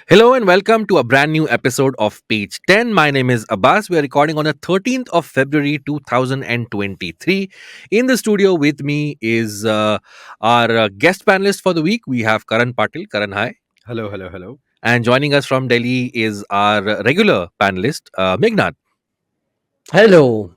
Hello and welcome to a brand new episode of Page 10. My name is Abbas. We are recording on the 13th of February 2023. In the studio with me is our guest panelist for the week. We have Karan Patil. Karan, hi. Hello, hello, hello. And joining us from Delhi is our regular panelist, Meghnad. Hello.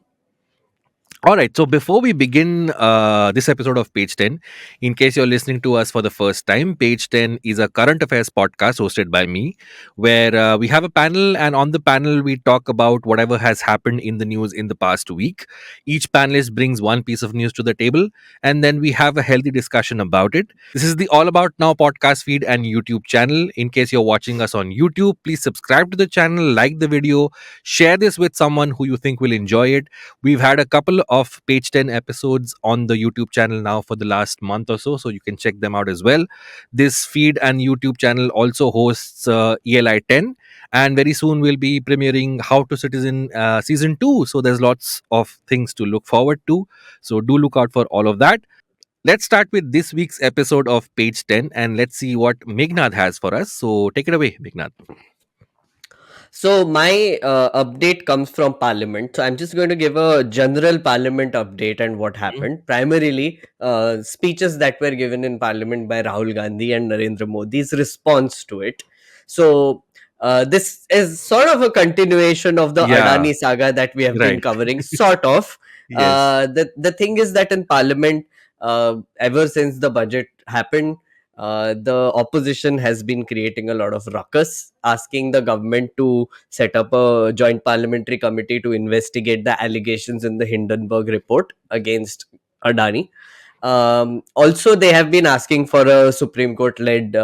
All right. So before we begin this episode of Page 10, in case you're listening to us for the first time, Page 10 is a current affairs podcast hosted by me, where we have a panel, and on the panel, we talk about whatever has happened in the news in the past week. Each panelist brings one piece of news to the table, and then we have a healthy discussion about it. This is the All About Now podcast feed and YouTube channel. In case you're watching us on YouTube, please subscribe to the channel, like the video, share this with someone who you think will enjoy it. We've had a couple of Page 10 episodes on the YouTube channel now for the last month or so you can check them out as well. This feed and YouTube channel also hosts ELI 10, and very soon we'll be premiering How to Citizen Season 2. So there's lots of things to look forward to. So do look out for all of that. Let's start with this week's episode of Page 10 and let's see what Meghnad has for us. So take it away, Meghnad. So my update comes from Parliament. So I'm just going to give a general Parliament update and what happened. Primarily, speeches that were given in Parliament by Rahul Gandhi and Narendra Modi's response to it. So this is sort of a continuation of the Yeah, Adani saga that we have been right. covering. Sort of. Yes. The thing is that in Parliament, ever since the budget happened, the opposition has been creating a lot of ruckus, asking the government to set up a joint parliamentary committee to investigate the allegations in the Hindenburg report against Adani. Also, they have been asking for a Supreme Court led,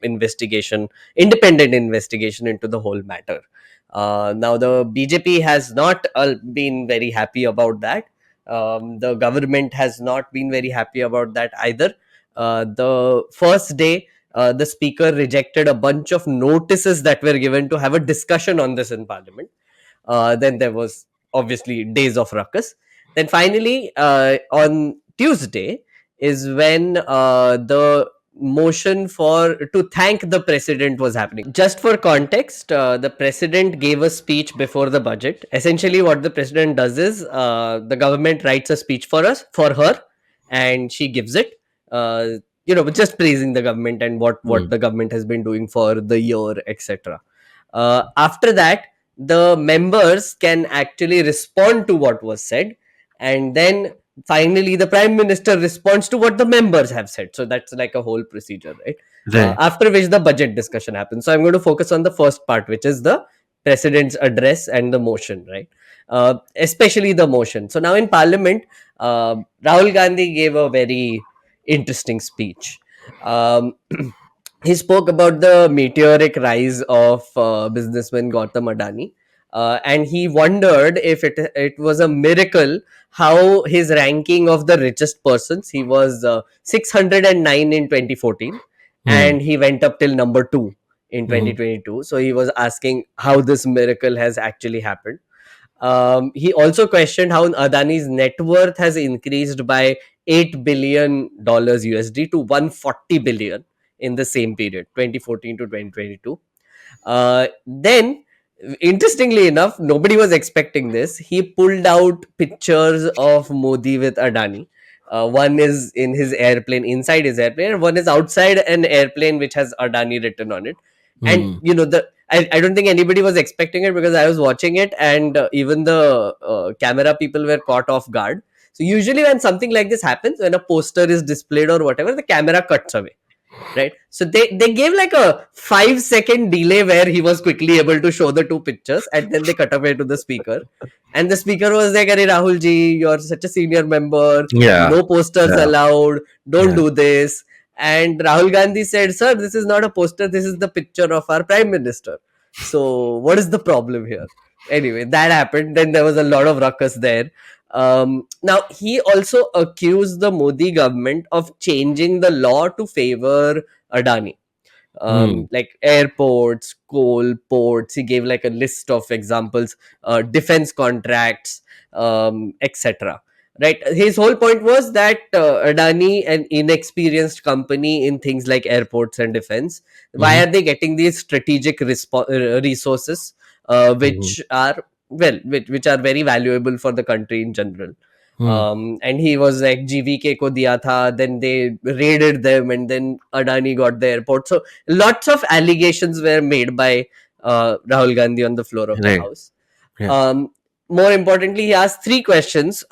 investigation, independent investigation into the whole matter. Now, the BJP has not been very happy about that. The government has not been very happy about that either. The first day, the speaker rejected a bunch of notices that were given to have a discussion on this in parliament. Then there was obviously days of ruckus. Then finally, on Tuesday is when the motion for to thank the president was happening. Just for context, the president gave a speech before the budget. Essentially, what the president does is the government writes a speech for her, and she gives it. Just praising the government and what Mm. the government has been doing for the year, etc. After that, the members can actually respond to what was said, and then finally the prime minister responds to what the members have said. So that's like a whole procedure, right? Right. After which the budget discussion happens. So I'm going to focus on the first part, which is the president's address and the motion, right? Especially the motion. So now in parliament, Rahul Gandhi gave a very interesting speech. um, he spoke about the meteoric rise of businessman Gautam Adani, and he wondered if it was a miracle how his ranking of the richest persons. He was 609 in 2014, Mm. and he went up till number two in Mhm. 2022. So he was asking how this miracle has actually happened. He also questioned how Adani's net worth has increased by $8 billion USD to 140 billion in the same period, 2014 to 2022. Then, interestingly enough, nobody was expecting this. He pulled out pictures of Modi with Adani. One is in his airplane, inside his airplane, and one is outside an airplane which has Adani written on it. And Mm. I don't think anybody was expecting it because I was watching it, and even the camera people were caught off guard. So usually when something like this happens, when a poster is displayed or whatever, the camera cuts away, right? So they gave like a 5 second delay where he was quickly able to show the two pictures, and then they cut away to the speaker, and the speaker was like, "Arey Rahul ji, you're such a senior member, Yeah. no posters Yeah. allowed, don't Yeah. do this." And Rahul Gandhi said, "Sir, this is not a poster, this is the picture of our prime minister, so what is the problem here?" Anyway, that happened. Then there was a lot of ruckus there. Now, he also accused the Modi government of changing the law to favor Adani. Mm. Like airports, coal, ports. He gave like a list of examples, defense contracts, etc. right? His whole point was that Adani, an inexperienced company in things like airports and defense, why Mhm. are they getting these strategic resources, Mhm. which are, well, which are very valuable for the country in general. Mhm. And he was like, GVK ko diya tha, then they raided them, and then Adani got the airport. So lots of allegations were made by Rahul Gandhi on the floor of the Right. house. Yeah. um, More importantly, he asked three questions,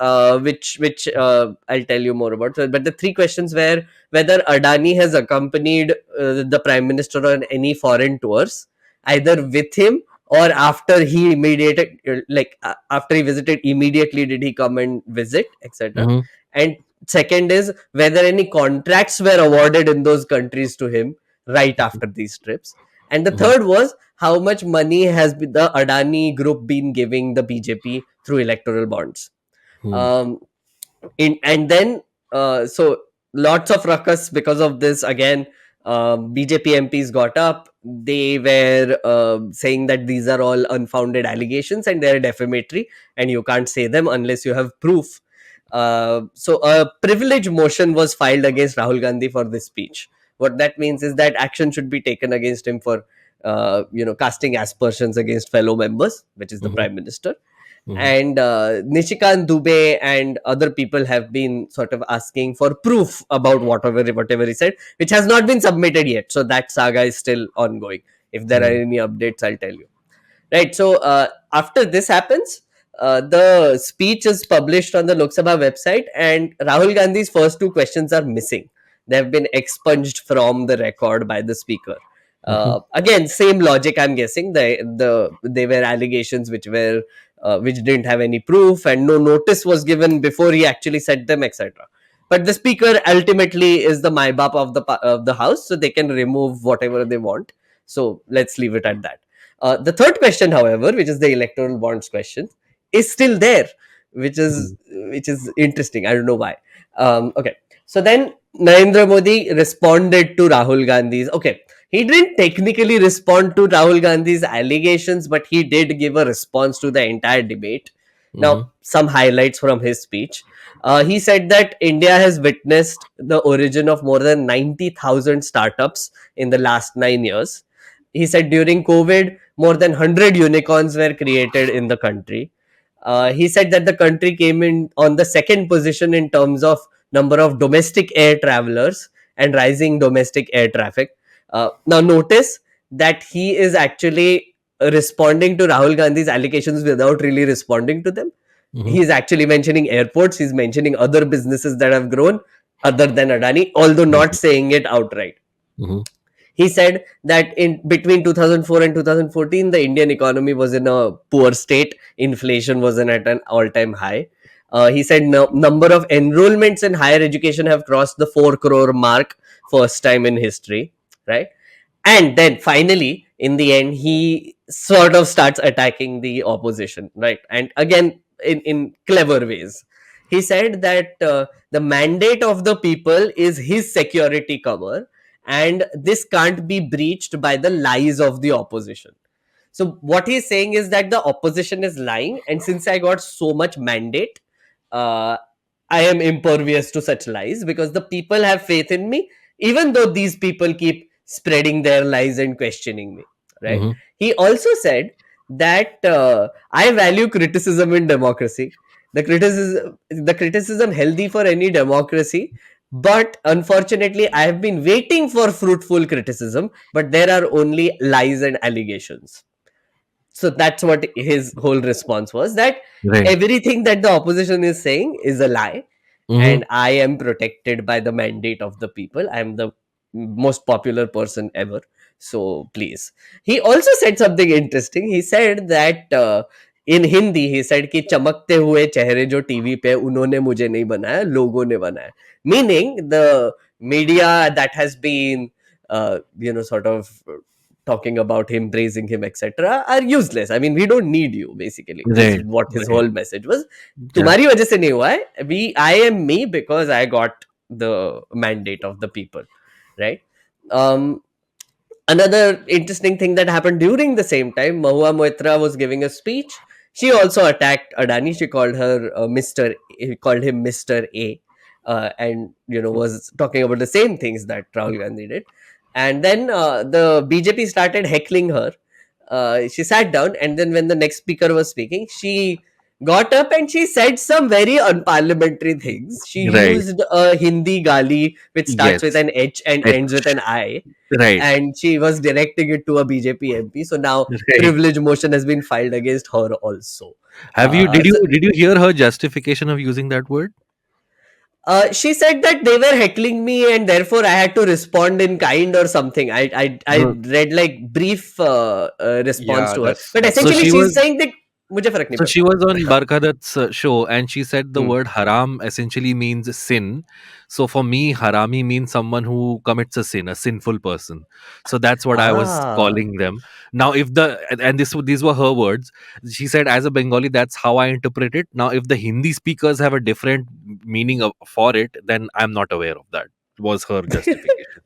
which I'll tell you more about. So, but the three questions were whether Adani has accompanied the prime minister on any foreign tours, either with him or after he immediated, after he visited, immediately did he come and visit, etc. Mhm. And second is whether any contracts were awarded in those countries to him right Mhm. after these trips. And the Mhm. third was how much money has the Adani group been giving the BJP through electoral bonds. Mhm. Um, and then so lots of ruckus because of this. Again, BJP MPs got up. They were saying that these are all unfounded allegations and they're defamatory, and you can't say them unless you have proof. So a privilege motion was filed against Rahul Gandhi for this speech. What that means is that action should be taken against him for casting aspersions against fellow members, which is the Mhm. prime minister. Mhm. And Nishikant Dubey and other people have been sort of asking for proof about whatever he said, which has not been submitted yet. So that saga is still ongoing. If there are Mhm. any updates, I'll tell you. Right. So after this happens, the speech is published on the Lok Sabha website, and Rahul Gandhi's first two questions are missing. They have been expunged from the record by the speaker. Mhm. Again, same logic. I'm guessing they were allegations which didn't have any proof, and no notice was given before he actually said them, etc. But the speaker ultimately is the maibap of the house, so they can remove whatever they want. So let's leave it at that. The third question, however, which is the electoral bonds question, is still there, Mhm. which is interesting. I don't know why. Okay, so then Narendra Modi responded to Rahul Gandhi's. Okay, he didn't technically respond to Rahul Gandhi's allegations, but he did give a response to the entire debate. Now, Mhm. some highlights from his speech. He said that India has witnessed the origin of more than 90,000 startups in the last 9 years. He said during COVID, more than 100 unicorns were created in the country. He said that the country came in on the second position in terms of number of domestic air travelers and rising domestic air traffic. Now, notice that he is actually responding to Rahul Gandhi's allegations without really responding to them. Mhm. He's actually mentioning airports, he's mentioning other businesses that have grown other than Adani, although not Mhm. saying it outright. Mhm. He said that in between 2004 and 2014, the Indian economy was in a poor state. Inflation was at an all-time high. He said number of enrollments in higher education have crossed the 4 crore mark, first time in history, right? And then finally, in the end, he sort of starts attacking the opposition, right? And again, in clever ways. He said that the mandate of the people is his security cover, and this can't be breached by the lies of the opposition. So what he's saying is that the opposition is lying, and since I got so much mandate, uh, I am impervious to such lies because the people have faith in me, even though these people keep spreading their lies and questioning me. Right? Mhm. He also said that I value criticism in democracy. The criticism healthy for any democracy, but unfortunately, I have been waiting for fruitful criticism, but there are only lies and allegations. So that's what his whole response was, that Right. everything that the opposition is saying is a lie, Mhm. and I am protected by the mandate of the people. I am the most popular person ever, so please. He also said something interesting. He said that in Hindi, he said कि चमकते हुए चेहरे जो TV पे उन्होंने मुझे नहीं बनाया, लोगों ने बनाया, meaning the media that has been sort of talking about him, praising him, etc., are useless. I mean, we don't need you, basically, is Right. what his Right. whole message was. Yeah. तुम्हारी वजह से नहीं हुआ है. I am me because I got the mandate of the people, right? um Another interesting thing that happened during the same time, Mahua Moitra was giving a speech. She also attacked Adani. She called her Mr. He called him Mr. A, and was talking about the same things that Rahul Gandhi did. And then the BJP started heckling her. She sat down, and then when the next speaker was speaking, she got up and she said some very unparliamentary things. She Right. used a Hindi gali which starts with Yes. an H and ends with H. an I, Right. and she was directing it to a BJP MP. So now Right. privilege motion has been filed against her also. Have you So, did you hear her justification of using that word? she said that they were heckling me and therefore I had to respond in kind or something. I No. read like brief response Yeah, to her, but that's So essentially she she's was saying that मुझे फर्क नहीं So she पड़ता. was on Barkhadat's show and she said the Hmm. word haram essentially means sin. So for me, harami means someone who commits a sin, a sinful person. So that's what I was Ah. calling them. Now, if and these were her words. She said, as a Bengali, that's how I interpret it. Now, if the Hindi speakers have a different meaning for it, then I'm not aware of that. Was her justification.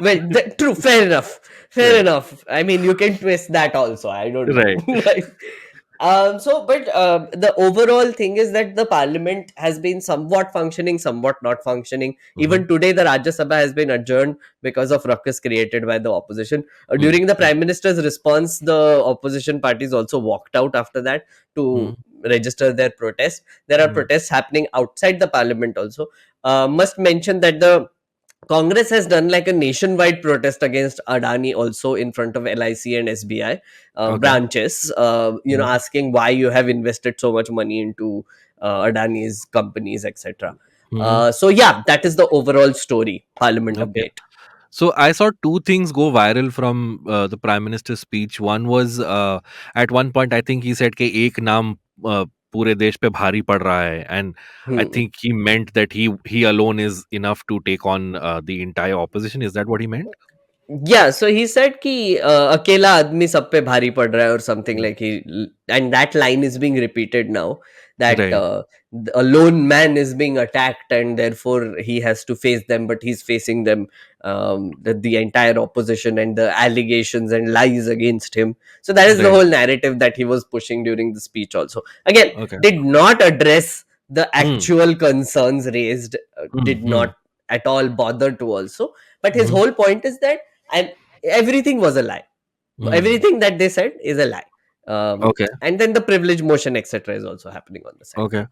Well, true, fair enough, fair Right. enough. I mean, you can twist that also, I don't know. Right. Like, but the overall thing is that the parliament has been somewhat functioning, somewhat not functioning. Mm-hmm. Even today, the Rajya Sabha has been adjourned because of ruckus created by the opposition. Mm-hmm. During the prime minister's response, the opposition parties also walked out after that to register their protest. There are Mm-hmm. protests happening outside the parliament also. Must mention that the Congress has done like a nationwide protest against Adani also in front of LIC and SBI Okay. branches, Mm-hmm. asking why you have invested so much money into Adani's companies, etc. Mm-hmm. So yeah, that is the overall story. Parliament Okay. update. So I saw two things go viral from the prime minister's speech. One was at one point I think he said कि एक नाम पूरे देश पे भारी पड़ रहा है, and I Hmm. think he meant that he alone is enough to take on the entire opposition. Is that what he meant? Yeah, so he said कि अकेला आदमी सब पे भारी पड़ रहा है or something Mm. like he, and that line is being repeated now, that Right. a lone man is being attacked and therefore he has to face them, but he's facing them, the entire opposition and the allegations and lies against him. So that is the Right. whole narrative that he was pushing during the speech also. Again, Okay. did not address the Hmm. actual concerns raised, Hmm. did Hmm. not at all bother to also, but his Hmm. whole point is that, and everything was a lie, Hmm. everything that they said is a lie, Okay. and then the privilege motion etc is also happening on the side. Okay.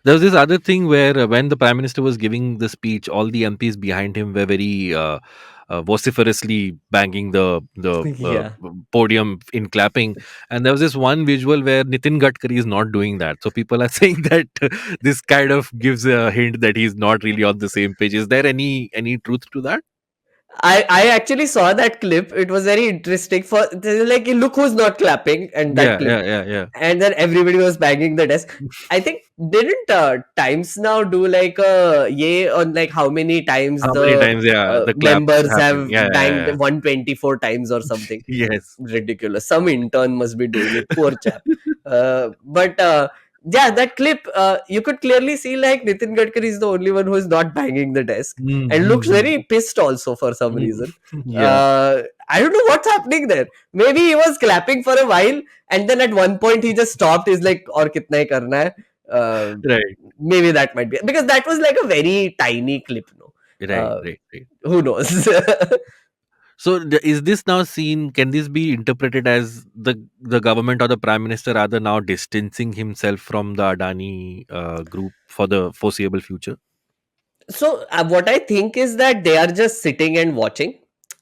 There was this other thing where when the prime minister was giving the speech, all the MPs behind him were very vociferously banging the Yeah, podium in clapping, and there was this one visual where Nitin Gadkari is not doing that. So people are saying that this kind of gives a hint that he's not really on the same page. Is there any truth to that? I actually saw that clip. It was very interesting. For like, look who's not clapping, and that Yeah, clip, yeah, yeah, yeah. and then everybody was banging the desk. I think, didn't Times Now do like a yay on like how many times How many the times? Yeah, the claps members happening. have Yeah, yeah, banged yeah. 124 times or something? Yes. Ridiculous. Some intern must be doing it. Poor chap. But yeah, that clip, you could clearly see like Nitin Gadkari is the only one who is not banging the desk and looks very Mm-hmm. pissed also for some reason. Yeah. I don't know what's happening there. Maybe he was clapping for a while and then at one point he just stopped. He's like, "और कितना ही करना है?" Uh, Right. Maybe that might be because that was like a very tiny clip. No, Right. Right. Right. who knows? So is this now seen? Can this be interpreted as the government or the prime minister rather now distancing himself from the Adani group for the foreseeable future? So what I think is that they are just sitting and watching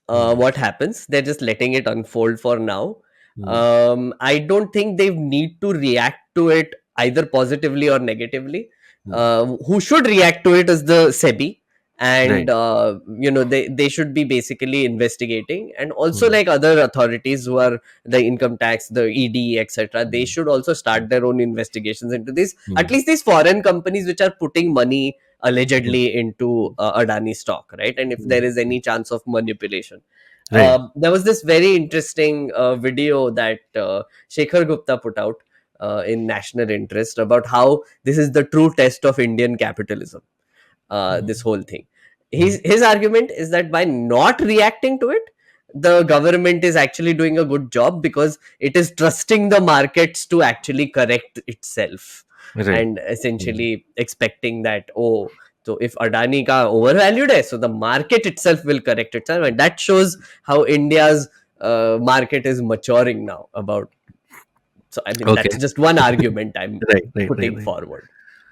Hmm. what happens. They're just letting it unfold for now. Hmm. I don't think they need to react to it either positively or negatively. Hmm. Who should react to it is the SEBI, and Right. they should be basically investigating, and also Hmm. like other authorities who are the income tax, the ED, etc. They Hmm. should also Hmm. start their own investigations into this. At Hmm. least these foreign companies which are putting money Hmm. allegedly into Adani stock, right? And if Hmm. there is any chance of manipulation. Right. There was this very interesting video that Shekhar Gupta put out in National Interest about how this is the true test of Indian capitalism. Hmm. This whole thing. Hmm. His argument is that by not reacting to it, the government is actually doing a good job, because it is trusting the markets to actually correct itself, Right. and Mm. essentially expecting that, oh, so if Adani ka overvalued hai, so the market itself will correct itself, and that shows how India's market is maturing now. About, so I mean, Okay. that's just one argument I'm Right. Right. Right. putting Right. forward.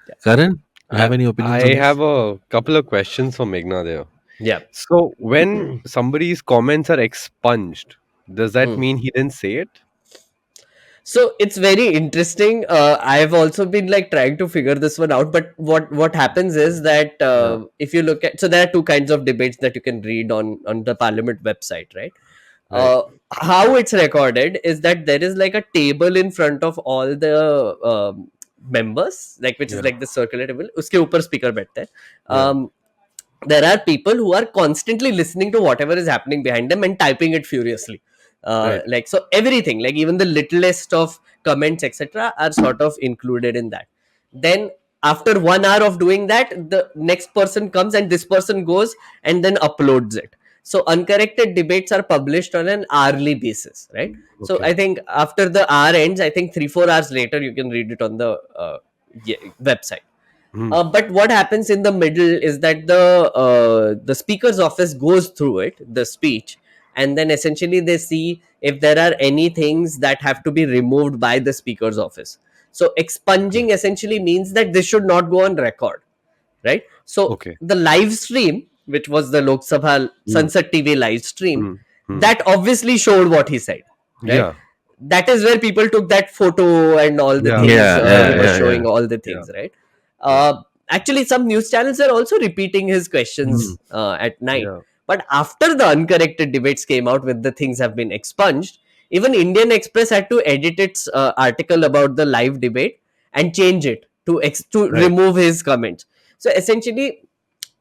Yeah. Karan, you I, have any I opinions on this? have a couple of questions for Meghna there. Yeah. So when somebody's comments are expunged, does that Hmm. mean he didn't say it? So it's very interesting. I've also been like trying to figure this one out. But what happens is that, Yeah. if you look at, so there are two kinds of debates that you can read on the Parliament website, right? Right. uh, how it's recorded is that there is like a table in front of all the members, like, which is Yeah. like the circular table. Uske upar speaker बैठते हैं. Yeah. There are people who are constantly listening to whatever is happening behind them and typing it furiously. Right. Like, so everything, like even the littlest of comments, etc., are sort of included in that. Then after 1 hour of doing that, the next person comes and this person goes and then uploads it. So uncorrected debates are published on an hourly basis, right? So Okay. I think after the hour ends, I think 3-4 hours later, you can read it on the website. Hmm. But what happens in the middle is that the speaker's office goes through it, the speech, and then essentially they see if there are any things that have to be removed by the speaker's office. So Okay. expunging essentially means that this should not go on record, right? So Okay. the live stream, which was the Lok Sabha Hmm. Sunset TV live stream, Hmm. Hmm. that obviously showed what he said, right? Yeah. That is where people took that photo and all the Yeah. things. Yeah. He Yeah. Yeah. was Yeah. Yeah. showing all the Yeah. things, right? Yeah. Actually, some news channels are also repeating his Hmm. questions at night. Yeah. But after the uncorrected debates came out with the things have been expunged, even Indian Express had to edit its article about the live debate and change it to Right. remove his comments. So essentially,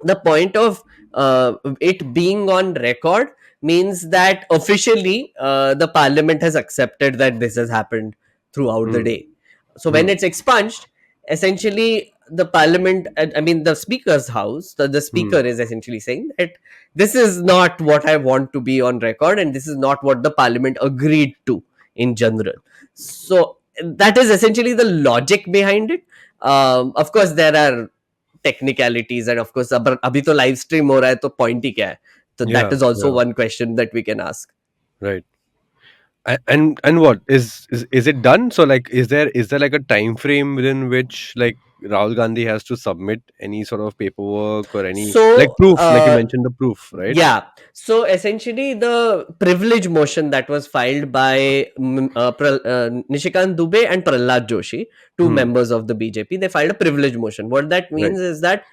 the point of it being on record means that officially the parliament has accepted that this has happened throughout the Hmm. day. So when Hmm. it's expunged, essentially the parliament, I mean the speaker's house, the Hmm. speaker is essentially saying that this is not what I want to be on record, and this is not what the parliament agreed to in general. So that is essentially the logic behind it. Of course there are technicalities, and of course अभी तो live stream हो रहा है तो point ही क्या है. So that Yeah. is also Yeah. one question that we can ask. Right. And what is it done? So like, is there like a time frame within which like Rahul Gandhi has to submit any sort of paperwork or any like So proof, like you mentioned the proof, right? yeah, so essentially the privilege motion that was filed by Nishikant Dubey and Prahlad Joshi, two Hmm. members of the BJP, they filed a privilege motion. What that Right. means is that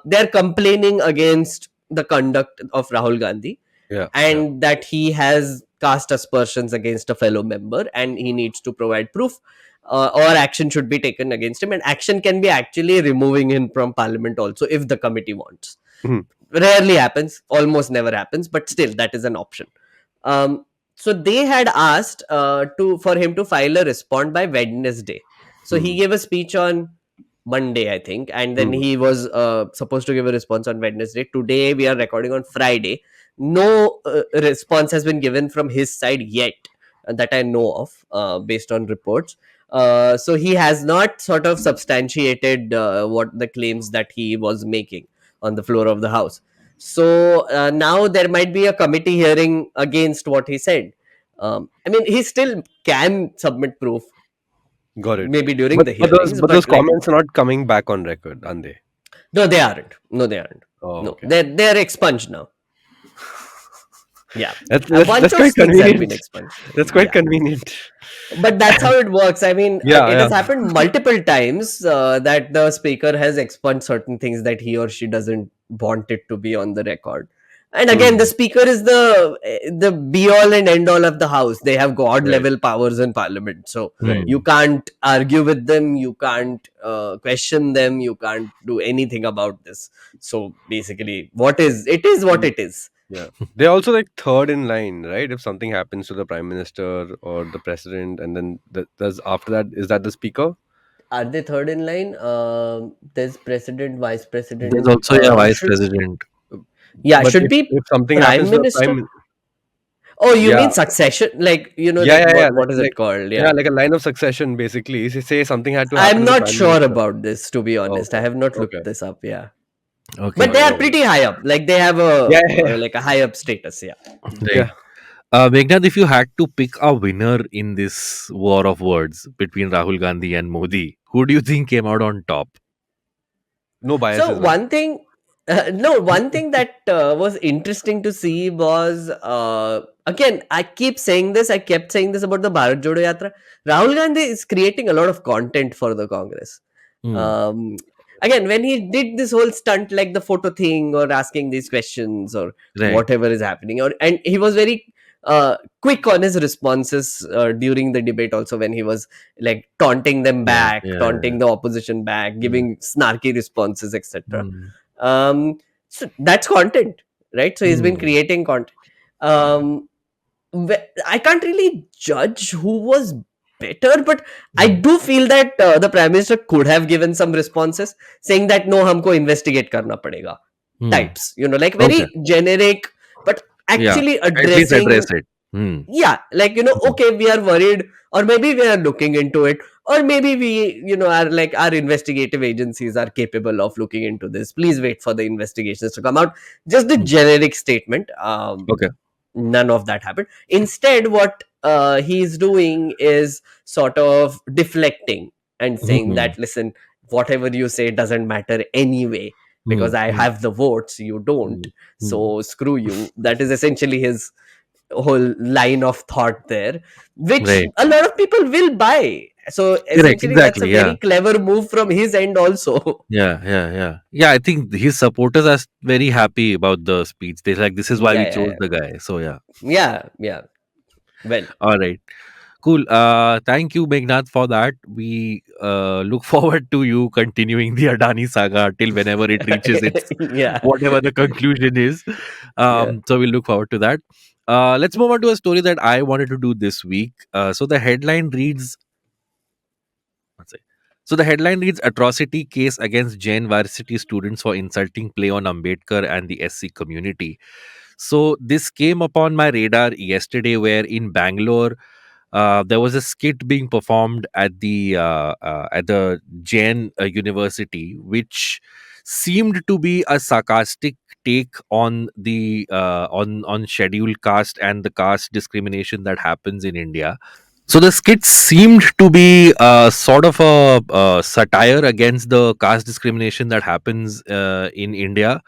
they're complaining against the conduct of Rahul Gandhi, Yeah. Yeah. and that he has cast aspersions against a fellow member and he needs to provide proof, or action should be taken against him, and action can be actually removing him from parliament also if the committee wants. Hmm. Rarely happens, almost never happens, but still that is an option. um, so they had asked to for him to file a response by Wednesday. So he Hmm. gave a speech on Monday, I think, and then Hmm. he was supposed to give a response on Wednesday. Today we are recording on Friday. No response has been given from his side yet, that I know of, based on reports. So he has not sort of substantiated what the claims that he was making on the floor of the house. So now there might be a committee hearing against what he said. I mean, he still can submit proof, Got it. maybe during But the but those hearings, but those but like, comments are not coming back on record, are they? no, they aren't. No, they aren't. Oh, No, okay. they're expunged now. Yeah, That's a that's, bunch that's of quite things have been convenient. expunged. That's quite Yeah, convenient. but that's how it works. I mean, Yeah. it Yeah. has happened multiple times that the speaker has expunged certain things that he or she doesn't want it to be on the record. And again, the Hmm. speaker is the be all and end all of the house. They have god Right. level powers in parliament, so Right. you can't argue with them, you can't question them, you can't do anything about this. So basically, what is what Mm. it is. Yeah. They're also like third in line, right? If something happens to the prime minister or the president, and then there's after that, is that the speaker? Are they third in line? There's president, vice There's president. also, yeah, vice Should president. Yeah, But should if be something happens prime to the minister. Oh, you Yeah, mean Succession? Like, yeah, that, yeah, yeah. what is it called? Yeah, Yeah. like a line of succession. Basically, say something had to happen I'm to the not prime sure minister. about this, to be honest. I Okay, have not okay, looked this up. Yeah. Okay. But they okay, are okay. pretty high up. Like they have Yeah, yeah, yeah. like a high up status. Yeah. Right. Yeah. Meghnad, if you had to pick a winner in this war of words between Rahul Gandhi and Modi, who do you think came out on top? No So biases, huh? one thing, no, one thing that was interesting to see was, again, I keep saying this. I kept saying this about the Bharat Jodo Yatra. Rahul Gandhi is creating a lot of content for the Congress. Hmm. Um, Again, when he did this whole stunt, like the photo thing, or asking these questions, or Right. whatever is happening, and he was very quick on his responses during the debate. Also, when he was like taunting them Yeah. back, Yeah. taunting the opposition back, Yeah. giving snarky responses, etc. Hmm. Um, so that's content, right? So he's been Hmm. creating content. Um, I can't really judge who was better, but I Hmm. do feel that the prime minister could have given some responses saying that no, हमको investigate करना पड़ेगा. Hmm. Types, like Okay. very generic, but Yeah. actually At least address addressing. it. Hmm. Yeah, like, Hmm. okay, we are worried, or maybe we are looking into it, or maybe we, are like, our investigative agencies are capable of looking into this. Please wait for the investigations to come out. Just the Hmm. generic statement. Okay. None of that happened. Instead, what he's doing is sort of deflecting and saying Hmm. that, listen, whatever you say doesn't matter anyway, Hmm. because I Hmm. have the votes, you don't. Hmm. Hmm. So screw you. That is essentially his whole line of thought there, which Right. a lot of people will buy. So Correct. essentially, that's a Exactly. Yeah. very clever move from his end, also. Yeah. Yeah. Yeah. Yeah. I think his supporters are very happy about the speech. They're like, this is why Yeah, we yeah, chose yeah, the guy. So yeah. yeah, yeah. Well, All right. Cool. Thank you, Meghnad, for that. We look forward to you continuing the Adani saga till whenever it reaches its yeah, whatever the conclusion is. yeah, So we'll look forward to that. Let's move on to a story that I wanted to do this week. So the headline reads. Let's see. So the headline reads: Atrocity case against Jain varsity students for insulting play on Ambedkar and the SC community. So this came upon my radar yesterday, where in Bangalore there was a skit being performed at the Jain University, which seemed to be a sarcastic take on the on scheduled caste and the caste discrimination that happens in India. So the skit seemed to be sort of a, satire against the caste discrimination that happens in India,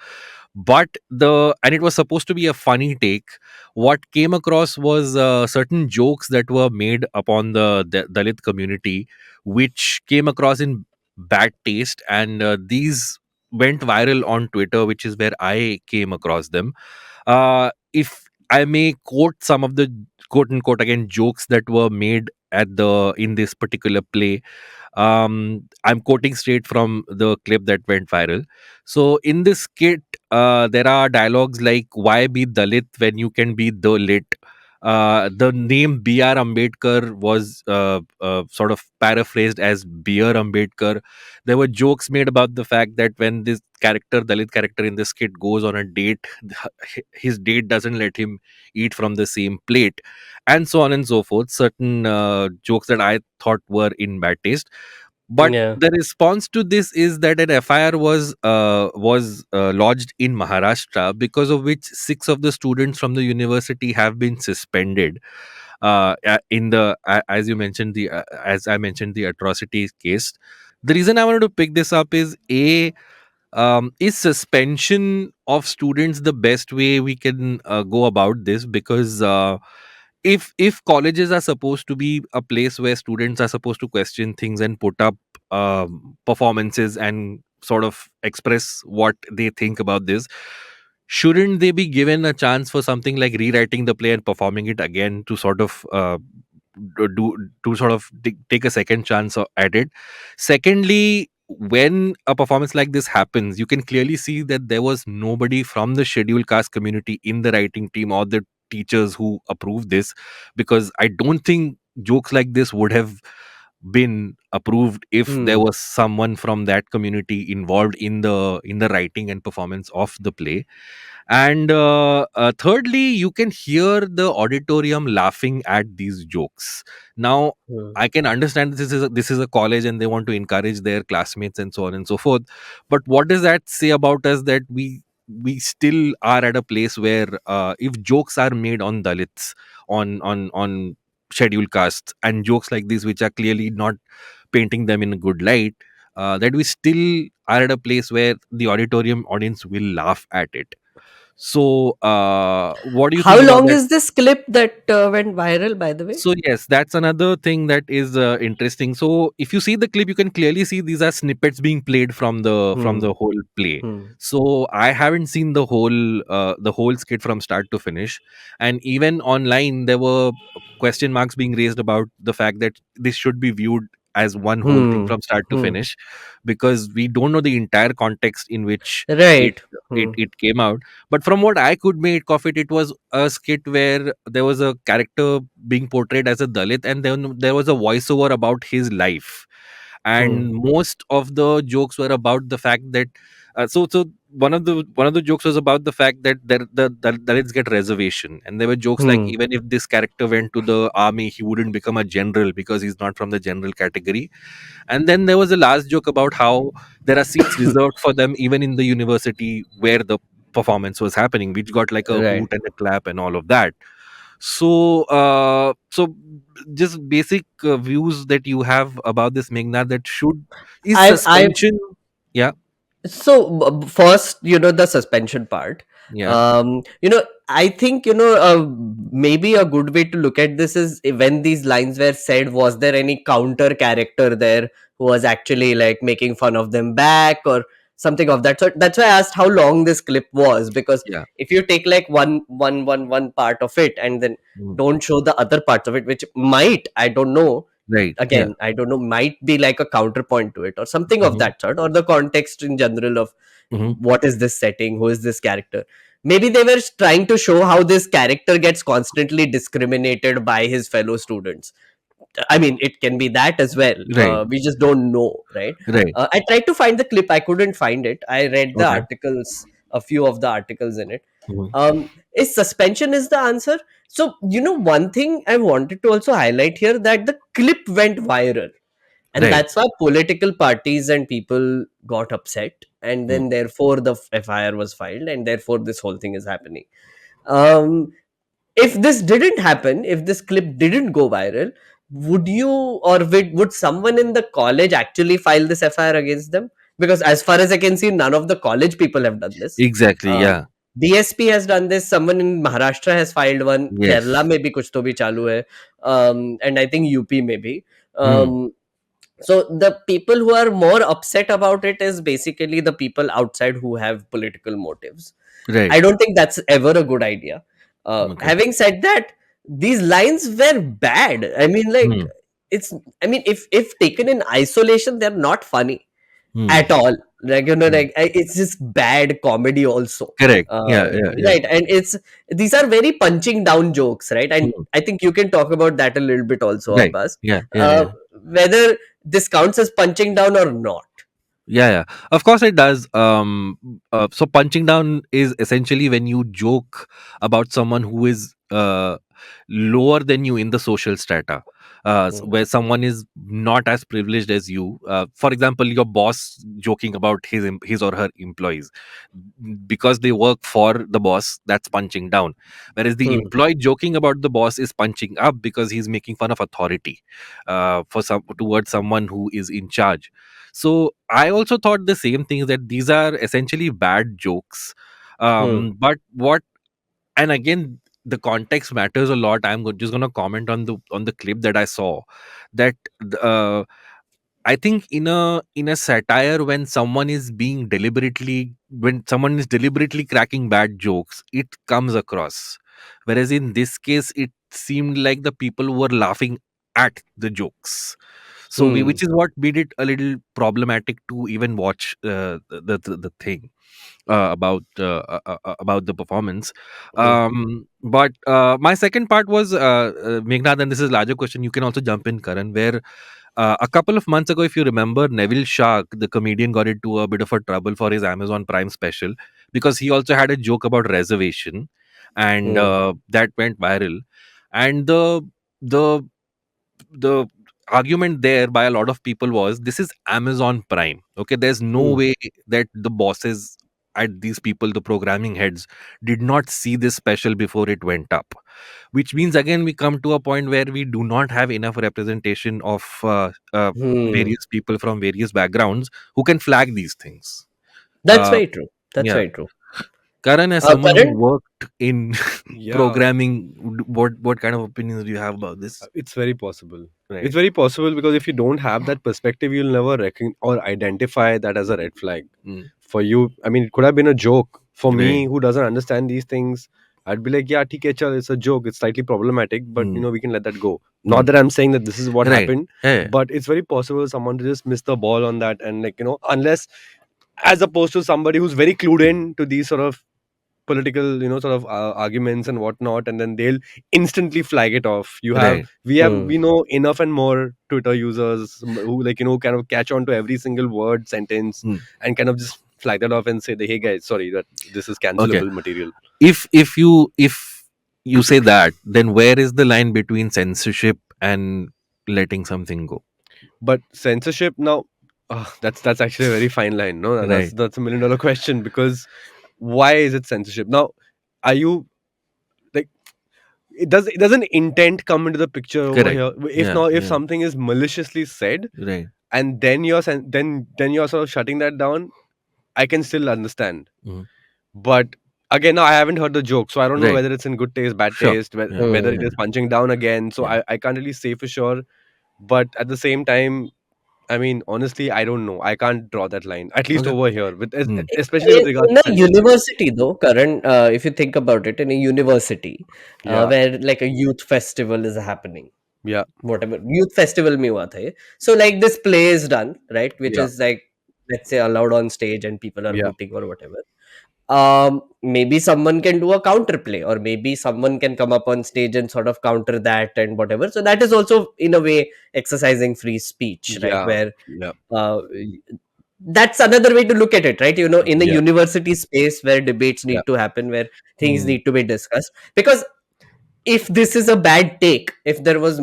but it was supposed to be a funny take. What came across was certain jokes that were made upon the Dalit community, which came across in bad taste, and these went viral on Twitter, which is where I came across them. If I may quote some of the quote unquote again jokes that were made at the in this particular play. I'm quoting straight from the clip that went viral. So in this skit, there are dialogues like "Why be Dalit when you can be the lit?" The name B.R. Ambedkar was sort of paraphrased as Beer Ambedkar. There were jokes made about the fact that when this character, Dalit character in this skit, goes on a date, his date doesn't let him eat from the same plate, and so on and so forth. Certain jokes that I thought were in bad taste, but yeah. the response to this is that an FIR was lodged in Maharashtra, because of which 6 of the students from the university have been suspended. In the as you mentioned the as I mentioned the atrocity case. The reason I wanted to pick this up is is suspension of students the best way we can go about this? Because if colleges are supposed to be a place where students are supposed to question things and put up performances and sort of express what they think about this, shouldn't they be given a chance for something like rewriting the play and performing it again to sort of do to sort of take a second chance at it? Secondly, when a performance like this happens, you can clearly see that there was nobody from the scheduled caste community in the writing team or the teachers who approved this, because I don't think jokes like this would have been approved if there Hmm. was someone from that community involved in the writing and performance of the play. And thirdly, you can hear the auditorium laughing at these jokes. Now, Hmm. I can understand this is a college and they want to encourage their classmates and so on and so forth. But what does that say about us, that we still are at a place where if jokes are made on Dalits, on scheduled castes, and jokes like this which are clearly not painting them in a good light, that we still are at a place where the auditorium audience will laugh at it. So, what do you How think about long that? is this clip that went viral, by the way? So yes, that's another thing that is interesting. So if you see the clip, you can clearly see these are snippets being played from Hmm. the whole play. Hmm. So I haven't seen the whole skit from start to finish, and even online there were question marks being raised about the fact that this should be viewed as one whole thing Hmm. from start to Hmm. finish, because we don't know the entire context in which it Right. it, Hmm. it came out. But from what I could make of it, it was a skit where there was a character being portrayed as a Dalit, and then there was a voiceover about his life. Hmm. And most of the jokes were about the fact that so one of the jokes was about the fact that the Dalits get reservation, and there were jokes like Hmm. even if this character went to the army, he wouldn't become a general because he's not from the general category. And then there was a last joke about how there are seats reserved for them even in the university where the performance was happening, which got like a Right. hoot and a clap and all of that. So just basic views that you have about this Meghnad, that should is I suspension. Yeah, So first, the suspension part. yeah, I think, maybe a good way to look at this is, when these lines were said, was there any counter character there who was actually like making fun of them back or something of that sort? That's why I asked how long this clip was, because yeah. if you take like one part of it and then Mm. don't show the other parts of it, which might, I don't know, Right. Yeah. again, I don't know, might be like a counterpoint to it or something of Hmm. that sort, or the context in general of Hmm. what is this setting, who is this character. Maybe they were trying to show how this character gets constantly discriminated by his fellow students. I mean, it can be that as well. Right. We just don't know, right? Right. I tried to find the clip, I couldn't find it. I read the Okay. articles, a few of the articles in it. Hmm. Is suspension is the answer? So, one thing I wanted to also highlight here, that the clip went viral, and Right. that's why political parties and people got upset, and Mm. then therefore the FIR was filed, and therefore this whole thing is happening. um if this didn't happen, if this clip didn't go viral, would you, or would someone in the college actually file this FIR against them? Because as far as I can see, none of the college people have done this. Exactly. uh, Yeah. BSP has done this. Someone in Maharashtra has filed one. Kerala Yes. maybe kuch to bhi chalu hai. And I think UP maybe. Mm. So the people who are more upset about it is basically the people outside who have political motives. Right. I don't think that's ever a good idea. Okay. Having said that, these lines were bad. I mean, like, Mm. it's, I mean, if taken in isolation, they're not funny Mm. at all. Like, Mm. it's just bad comedy also. Correct. Yeah. Yeah. Yeah. Right, and these are very punching down jokes, right? And Mm. I think you can talk about that a little bit also, Right. Abbas. Yeah. Yeah. uh, Yeah. Whether this counts as punching down or not. Yeah, yeah. Of course it does. So punching down is essentially when you joke about someone who is lower than you in the social strata, Hmm. where someone is not as privileged as you. For example, your boss joking about his or her employees because they work for the boss. That's punching down. Whereas the Hmm. employee joking about the boss is punching up because he's making fun of authority, towards someone who is in charge. So I also thought the same thing, that these are essentially bad jokes. Hmm. But what, and again, the context matters a lot. Just going to comment on the clip that I saw, that uh, I think in a satire, when someone is deliberately cracking bad jokes, it comes across. Whereas in this case, it seemed like the people were laughing at the jokes. So Hmm. which is what made it a little problematic to even watch the thing about the performance. Hmm. But my second part was Meghnad, and this is larger question. You can also jump in, Karan, where a couple of months ago, if you remember, Neville Shark, the comedian, got into a bit of a trouble for his Amazon Prime special because he also had a joke about reservation, and Hmm. that went viral. And the the argument there by a lot of people was, this is Amazon Prime. Okay, there's no Hmm. way that the bosses at these people, the programming heads, did not see this special before it went up. Which means again we come to a point where we do not have enough representation of Hmm. various people from various backgrounds who can flag these things. That's Uh, very true. That's yeah, very true. Karan, as someone who Karan, worked in Yeah, programming, what kind of opinions do you have about this? it's very possible. It's Right. very possible because if you don't have that perspective, you'll never or identify that as a red flag Mm. for you. I mean, it could have been a joke for Right. me who doesn't understand these things. I'd be like, yeah, theek hai, chal, it's a joke. It's slightly problematic, but Mm. we can let that go. Not Mm. that I'm saying that this is what Right. happened, Yeah. but it's very possible someone to just miss the ball on that, and unless, as opposed to somebody who's very clued in to these sort of political sort of arguments and whatnot, and then they'll instantly flag it off. Right. hmm. We know enough and more Twitter users who kind of catch on to every single word sentence Mm. and kind of just flag that off and say that, hey guys, sorry, that this is Okay. cancelable material. If you say that, then where is the line between censorship and letting something go? But censorship now, that's actually a very fine line. No, Right. that's $1 million question, because why is it censorship now? Are you like, it doesn't intent come into the picture over Correct. here? If Yeah. now, if Yeah. something is maliciously said Right. and then you're sort of shutting that down, I can still understand. Mhm. But again, now I haven't heard the joke, so I don't know Right. whether it's in good taste, bad Sure. taste, Yeah. whether it Hmm. is punching down again. So Yeah. I can't really say for sure. But at the same time, I mean, honestly, I don't know. I can't draw that line, at least Okay. over here, with Mm. especially with regards In to a censorship. university, though, Karan, if you think about it, in a university Yeah, where like a youth festival is happening, yeah, whatever youth festival में हुआ था ये. So like this play is done, right, which yeah, is like, let's say, allowed on stage and people are yeah, hooting or whatever. Maybe someone can do a counter play, or maybe someone can come up on stage and sort of counter that and whatever. So that is also in a way exercising free speech, right, yeah, where yeah, uh, that's another way to look at it, right? In a yeah, university space where debates yeah, need to happen, where things Mm. need to be discussed, because if this is a bad take, if there was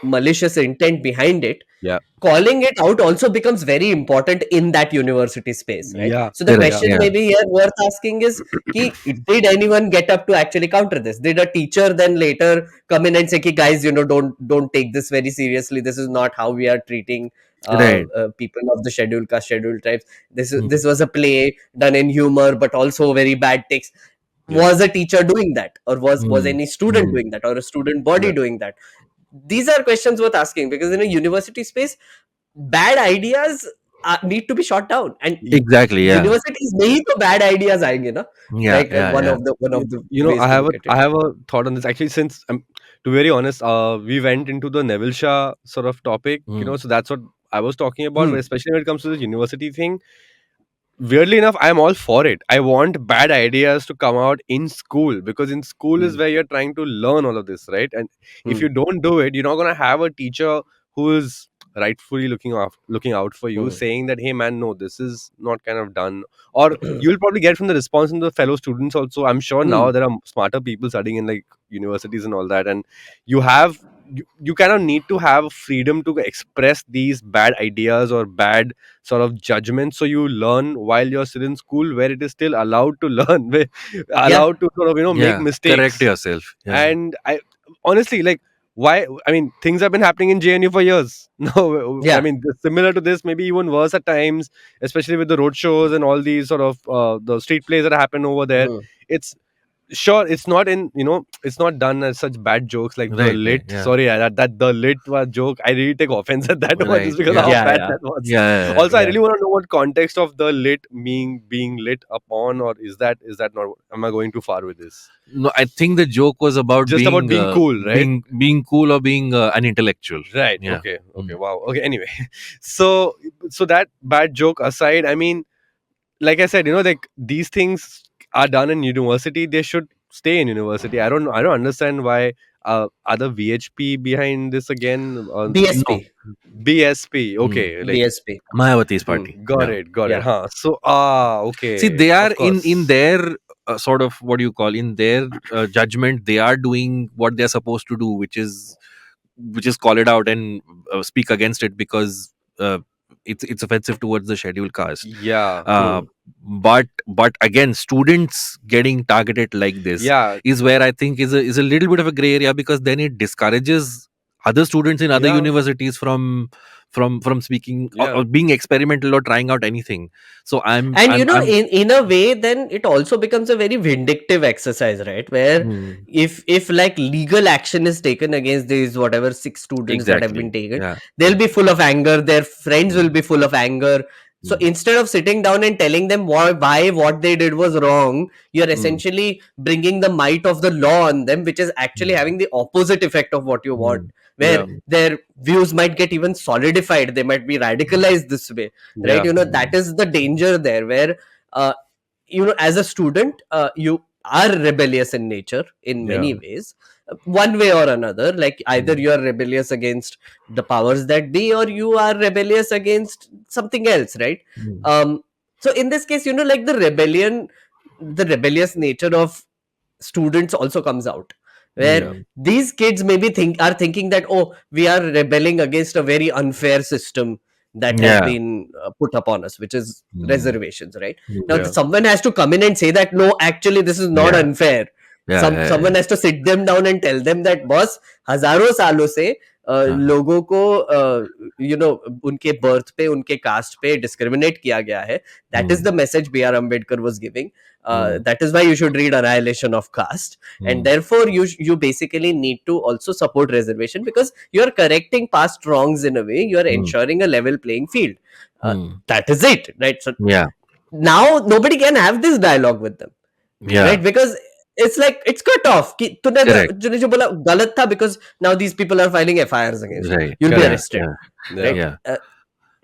malicious intent behind it, yeah, calling it out also becomes very important in that university space, right? yeah, So the Correct. yeah, question Yeah. maybe here worth asking is, ki, did anyone get up to actually counter this? Did a teacher then later come in and say, ki, guys, don't take this very seriously, this is not how we are treating Right. people of the scheduled caste, scheduled tribes. Mm. This was a play done in humor but also very bad takes. yeah, Was a teacher doing that, or was Mm. any student Mm. doing that, or a student body yeah, doing that? These are questions worth asking, because in a university space, bad ideas need to be shot down, and Y- Exactly. Yeah. universities में ही तो bad ideas आएंगे ना. Yeah. Like Yeah. Yeah. one you, of the you know, ways to look at I it. have a thought on this actually. Since to be very honest, we went into the Neville Shah sort of topic, Mm. so that's what I was talking about. Mm. But especially when it comes to the university thing, weirdly enough, I'm all for it. I want bad ideas to come out in school, because in school is Hmm. where you're trying to learn all of this, right? And if Hmm. you don't do it, you're not gonna have a teacher who is rightfully looking out for you, Hmm. saying that, hey man, no, this is not kind of done. Or you'll probably get from the response from the fellow students also. I'm sure now Hmm. there are smarter people studying in like universities and all that, and you have you kind of need to have freedom to express these bad ideas or bad sort of judgment, so you learn while you're still in school, where it is still allowed to learn, where Yeah. allowed to sort of make Yeah. Correct mistakes. yourself. Yeah. And I honestly, like, why, I mean, things have been happening in JNU for years no, I Yeah. mean, similar to this, maybe even worse at times, especially with the road shows and all these sort of the street plays that happen over there. Hmm. It's sure it's not in, it's not done as such bad jokes like the Right. Right. lit, Yeah. sorry, that the lit was joke, I really take offense at that one, Right. just because of Yeah. how Yeah. bad Yeah. that was. Yeah. Yeah. Yeah. Also, I Yeah. really want to know what context of the lit being lit upon, or is that not, am I going too far with this? No, I think the joke was about Just about being cool, right? being cool or being an intellectual. Right. Yeah. Okay. Okay. Mm. Wow. Okay. Anyway, so that bad joke aside, I mean, like I said, like these things are done in university. They should stay in university. I don't know. I don't understand why Are the VHP behind this again? No, BSP. BSP. mm. Okay, like BSP. Mayawati's Hmm. party. got Yeah. it, got it. Yeah. Huh. So See, okay, they are of in course. their sort of, what do you call, in their judgment, they are doing what they're supposed to do, which is call it out and speak against it, because it's offensive towards the scheduled caste. Yeah. uh, Hmm. but again, students getting targeted like this Yeah. is where I think is a little bit of a gray area, because then it discourages other students in other Yeah. universities from speaking, or Yeah. being experimental or trying out anything. So i'm And i'm i'm in a way, then it also becomes a very vindictive exercise, right? Where Hmm, if like legal action is taken against these whatever 6 students that have been exactly. taken, Yeah. they'll be full of anger, their friends will Hmm, be full of anger. So hmm, instead of sitting down and telling them why what they did was wrong, you're hmm, essentially bringing the might of the law on them, which is actually hmm, having the opposite effect of what you want, hmm, where Yeah. hmm, their views might get even solidified, they might be radicalized this way, right? Yeah. That is the danger there, where uh, as a student, you are rebellious in nature in Yeah. many ways, one way or another. Like either hmm, you are rebellious against the powers that be, or you are rebellious against something else, right? hmm, um so in this case, like the rebellious nature of students also comes out, where Yeah. hmm, these kids maybe are thinking that, oh, we are rebelling against a very unfair system that has yeah. been put upon us, which is Hmm, reservations, right? Now hmm, Yeah. someone has to come in and say that, no, actually this is not yeah. unfair. Yeah, yeah, Someone has to sit them down and tell them that, boss, हजारों सालों से yeah. लोगों को उनके birth पे, उनके cast पे discriminate किया गया है. That is Hmm, the message B.R. Ambedkar was giving. hmm, That is why you should read Annihilation of Caste, and hmm, therefore you basically need to also support reservation, because you are correcting past wrongs. In a way, you are hmm, ensuring a level playing field. uh, hmm. that is it, right? So Yeah, now nobody can have this dialogue with them, yeah. right? Because it's like it's cut off कि Correct. तूने जो बोला गलत था, because now these people are filing FIRs against you, Right. you'll be Correct. Yeah, arrested, yeah, Yeah. right? yeah.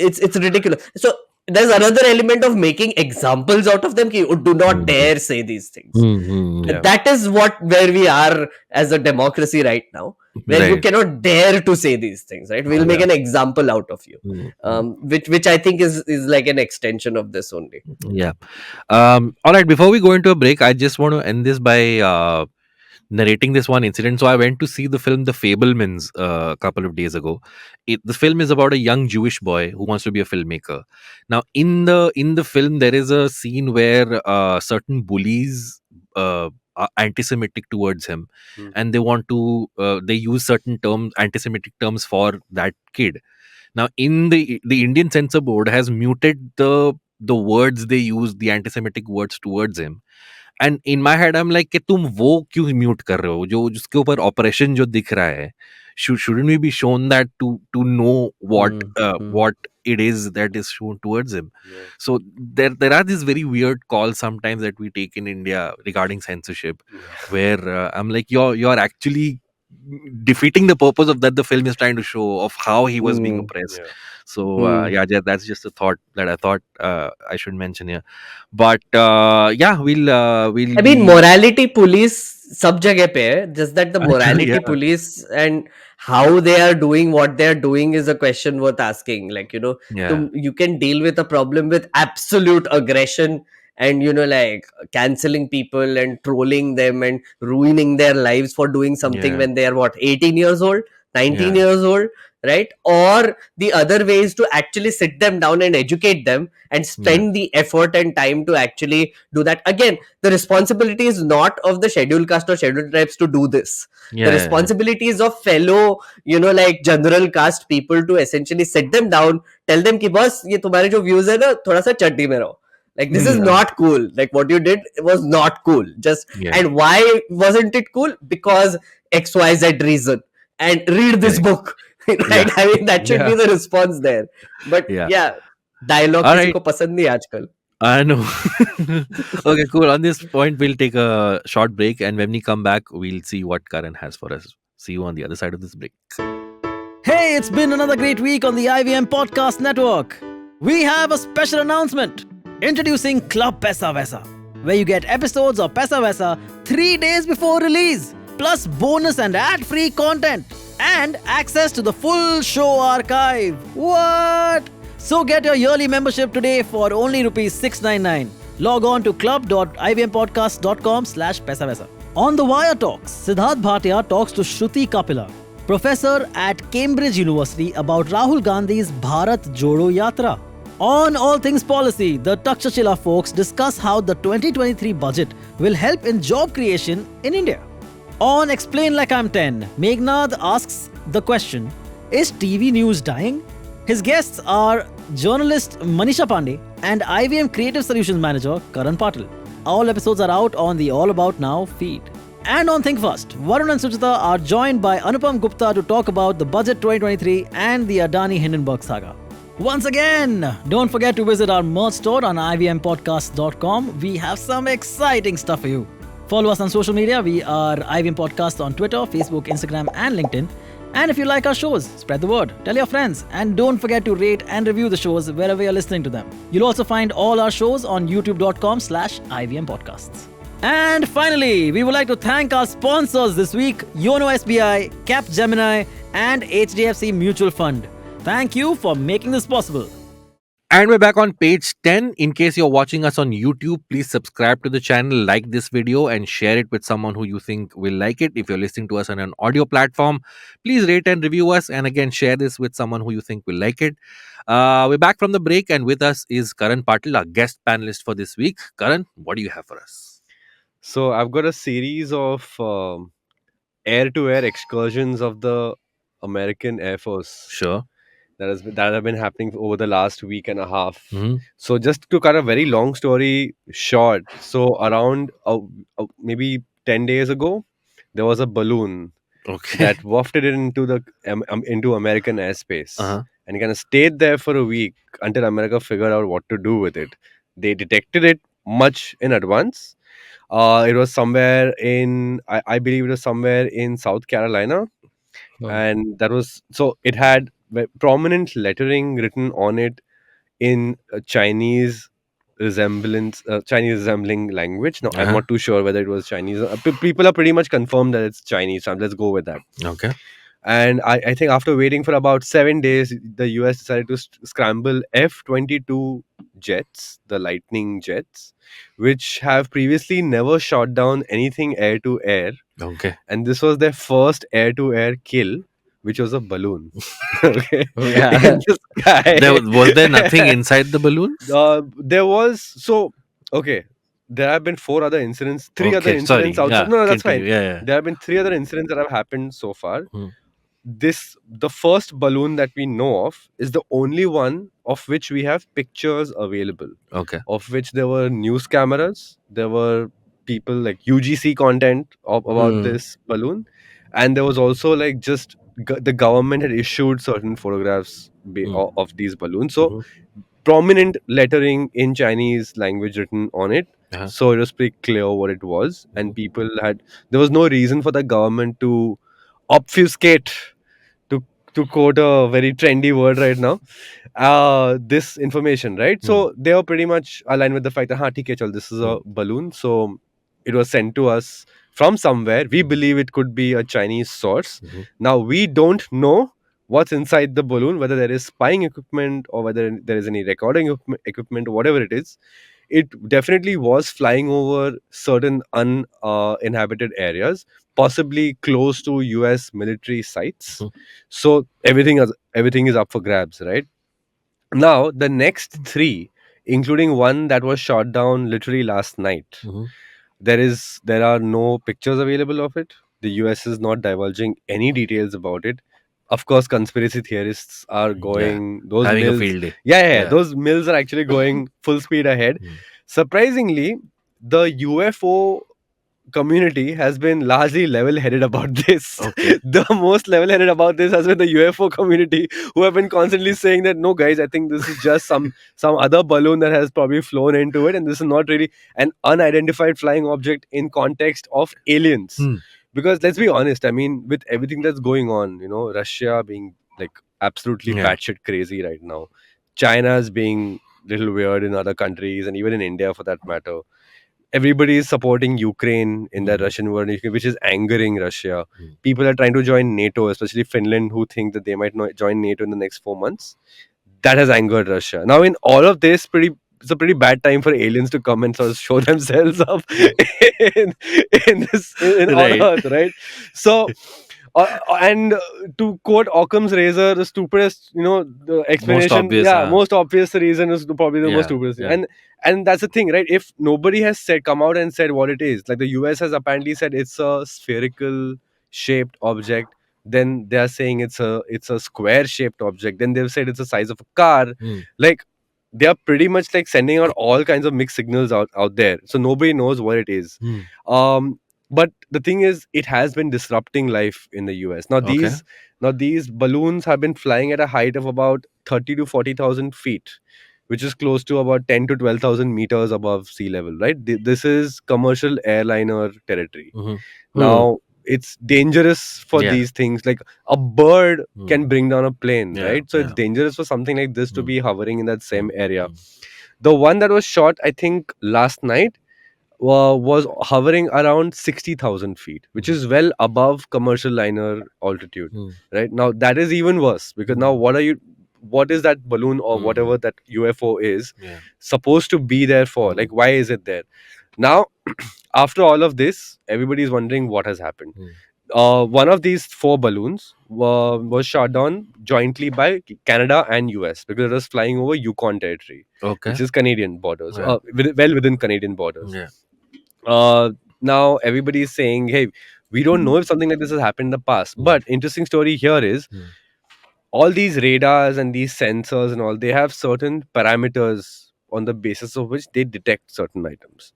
It's ridiculous. So there's another element of making examples out of them ki, do not Hmm, dare say these things. hmm, hmm, Yeah. That is where we are as a democracy right now, where you right. cannot dare to say these things, right? We'll make Yeah. an example out of you. Hmm, hmm, Which I think is like an extension of this only. yeah. All right. Before we go into a break, I just want to end this by narrating this one incident. So I went to see the film The Fablemans a couple of days ago. The film is about a young Jewish boy who wants to be a filmmaker. Now, in the film, there is a scene where certain bullies are anti-Semitic towards him, Hmm. and they use certain terms, anti-Semitic terms, for that kid. Now, in the Indian censor board has muted the words they use, the anti-Semitic words towards him. And in my head I am like कि तुम वो क्यों mute कर रहे हो, जो जिसके ऊपर ऑपरेशन जो दिख रहा है, shouldn't we be shown that to know Hmm. what it is that is shown towards him? Yeah. So there are these very weird calls sometimes that we take in India regarding censorship, Yeah. where I'm like, you're actually defeating the purpose of that the film is trying to show, of how he was being Hmm. oppressed. Yeah. So Hmm. that's just a thought that I thought I should mention here. But yeah, we'll I mean, be morality police सब जगह पे है. Just that the actually, morality yeah, police and how they are doing what they are doing is a question worth asking. Like, yeah, you can deal with a problem with absolute aggression and, like, canceling people and trolling them and ruining their lives for doing something yeah, when they are what, 18 years old, 19 yeah, years old, right? Or the other way is to actually sit them down and educate them and yeah, spend the effort and time to actually do that. Again, the responsibility is not of the scheduled caste or scheduled tribes to do this. The yeah, yeah, responsibility is of fellow, like general caste people, to essentially sit them down, tell them ki boss, ye tumhare jo views hai na, thoda sa chaddi mein raho. Like, this is yeah, not cool. Like, what you did was not cool. Just, yeah, and why wasn't it cool? Because XYZ reason. And read this correct, book. yeah, Right? I mean, that should be Yeah. the response there. But yeah. yeah, dialogue All किसी right, को पसंद नहीं आजकल. I know. Okay, cool. On this point, we'll take a short break, and when we come back, we'll see what Karan has for us. See you on the other side of this break. Hey, it's been another great week on the IVM Podcast Network. We have a special announcement. Introducing Club Paisa Vaisa, where you get episodes of Paisa Vaisa 3 days before release. plus bonus and ad-free content, and access to the full show archive. What? So get your yearly membership today for only rupees 699. Log on to club.ivmpodcast.com/paisavesa. On the Wire Talks, Siddharth Bhatia talks to Shruti Kapila, professor at Cambridge University, about Rahul Gandhi's Bharat Jodo Yatra. On All Things Policy, the Takshashila folks discuss how the 2023 budget will help in job creation in India. On Explain Like I'm 10, Meghnad asks the question, is TV news dying? His guests are journalist Manisha Pandey and IVM Creative Solutions Manager Karan Patil. All episodes are out on the All About Now feed. And on Think First, Varun and Suchita are joined by Anupam Gupta to talk about the budget 2023 and the Adani Hindenburg saga. Once again, don't forget to visit our merch store on ivmpodcast.com. We have some exciting stuff for you. Follow us on social media. We are IVM Podcast on Twitter, Facebook, Instagram, and LinkedIn. And if you like our shows, spread the word, tell your friends, and don't forget to rate and review the shows wherever you're listening to them. You'll also find all our shows on youtube.com/IVM Podcasts. And finally, we would like to thank our sponsors this week, Yono SBI, Capgemini, and HDFC Mutual Fund. Thank you for making this possible. And we're back on page 10. In case you're watching us on YouTube, please subscribe to the channel, like this video, and share it with someone who you think will like it. If you're listening to us on an audio platform, please rate and review us, and again, share this with someone who you think will like it. We're back from the break, and with us is Karan Patil, our guest panelist for this week. Karan, what do you have for us? So I've got a series of air-to-air excursions of the American Air Force Sure. that have been happening over the last week and a half. Mhm. So just to cut a very long story short, so around maybe 10 days ago, there was a balloon Okay. that wafted it into American airspace, Uh-huh. and it kind of stayed there for a week until America figured out what to do with it. They detected it much in advance. It was somewhere I believe it was somewhere in South Carolina, Oh. and that was so it had prominent lettering written on it in Chinese resembling language. No, I'm Uh-huh. not too sure whether it was Chinese. People are pretty much confirmed that it's Chinese, so let's go with that. Okay. And I think after waiting for about 7 days, the US decided to scramble F-22 jets, the Lightning jets, which have previously never shot down anything air to air. Okay. And this was their first air to air kill, which was a balloon. Okay. Yeah. And the sky. Was there nothing inside the balloon? There was okay. There have been three other incidents. Sorry. Also. Yeah, No, that's continue. fine. Yeah. There have been three other incidents that have happened so far. Hmm. The first balloon that we know of is the only one of which we have pictures available. Okay. Of which there were news cameras, there were people like UGC content about this balloon, and there was also like just the government had issued certain photographs of these balloons. So prominent lettering in Chinese language written on it. Uh-huh. So it was pretty clear what it was, and there was no reason for the government to obfuscate, to quote a very trendy word right now, this information, right? So they were pretty much aligned with the fact that, "Okay, chal, this is a balloon." So it was sent to us from somewhere. We believe it could be a Chinese source. Now we don't know what's inside the balloon, whether there is spying equipment or whether there is any recording equipment or whatever it is. It definitely was flying over certain uninhabited areas, possibly close to US military sites. So everything is up for grabs, right? Now the next three, including one that was shot down literally last night, there are no pictures available of it. The US is not divulging any details about it. Of course, conspiracy theorists are going those Having mills. a field day. Yeah, those mills are actually going full speed ahead. Surprisingly, the UFO community has been largely level-headed about this. Okay. The most level-headed about this has been the UFO community, who have been constantly saying that, no guys, I think this is just some other balloon that has probably flown into it, and this is not really an unidentified flying object in context of aliens. Because let's be honest, I mean, with everything that's going on, Russia being like absolutely batshit crazy right now, China's being little weird in other countries, and even in India for that matter. everybody is supporting Ukraine in the Russian war, which is angering Russia. People are trying to join NATO, especially Finland, who think that they might not join NATO in the next 4 months. That has angered Russia. Now, in all of this, it's a pretty bad time for aliens to come and sort of show themselves up in, on Right. Earth, right? So, and to quote Occam's razor, the stupidest, the Most explanation, obvious. most obvious reason is probably the most Yeah, stupidest. yeah. And that's the thing, right? If nobody has come out and said what it is, like the US has apparently said it's a spherical shaped object, then they are saying it's a square shaped object, then they've said it's the size of a car. Like, they are pretty much like sending out all kinds of mixed signals out there, so nobody knows what it is. um but the thing is, it has been disrupting life in the US. Now Okay. these balloons have been flying at a height of about 30 to 40,000 feet, which is close to about 10 to 12,000 meters above sea level, right? This is commercial airliner territory. Now, it's dangerous for Yeah. these things. Like, a bird can bring down a plane, Yeah, right? So yeah. it's dangerous for something like this to be hovering in that same area. The one that was shot, I think, last night was hovering around 60,000 feet, which is well above commercial liner altitude, right? Now, that is even worse, because now what is that balloon or whatever that UFO is Yeah. supposed to be there for? Like, why is it there? Now, after all of this, everybody is wondering what has happened. One of these four balloons was shot down jointly by Canada and US, because it was flying over Yukon territory, Okay. which is Canadian borders, Yeah. well within Canadian borders. Yeah. Now everybody is saying, hey, we don't know if something like this has happened in the past. But interesting story here is, all these radars and these sensors and all, they have certain parameters on the basis of which they detect certain items.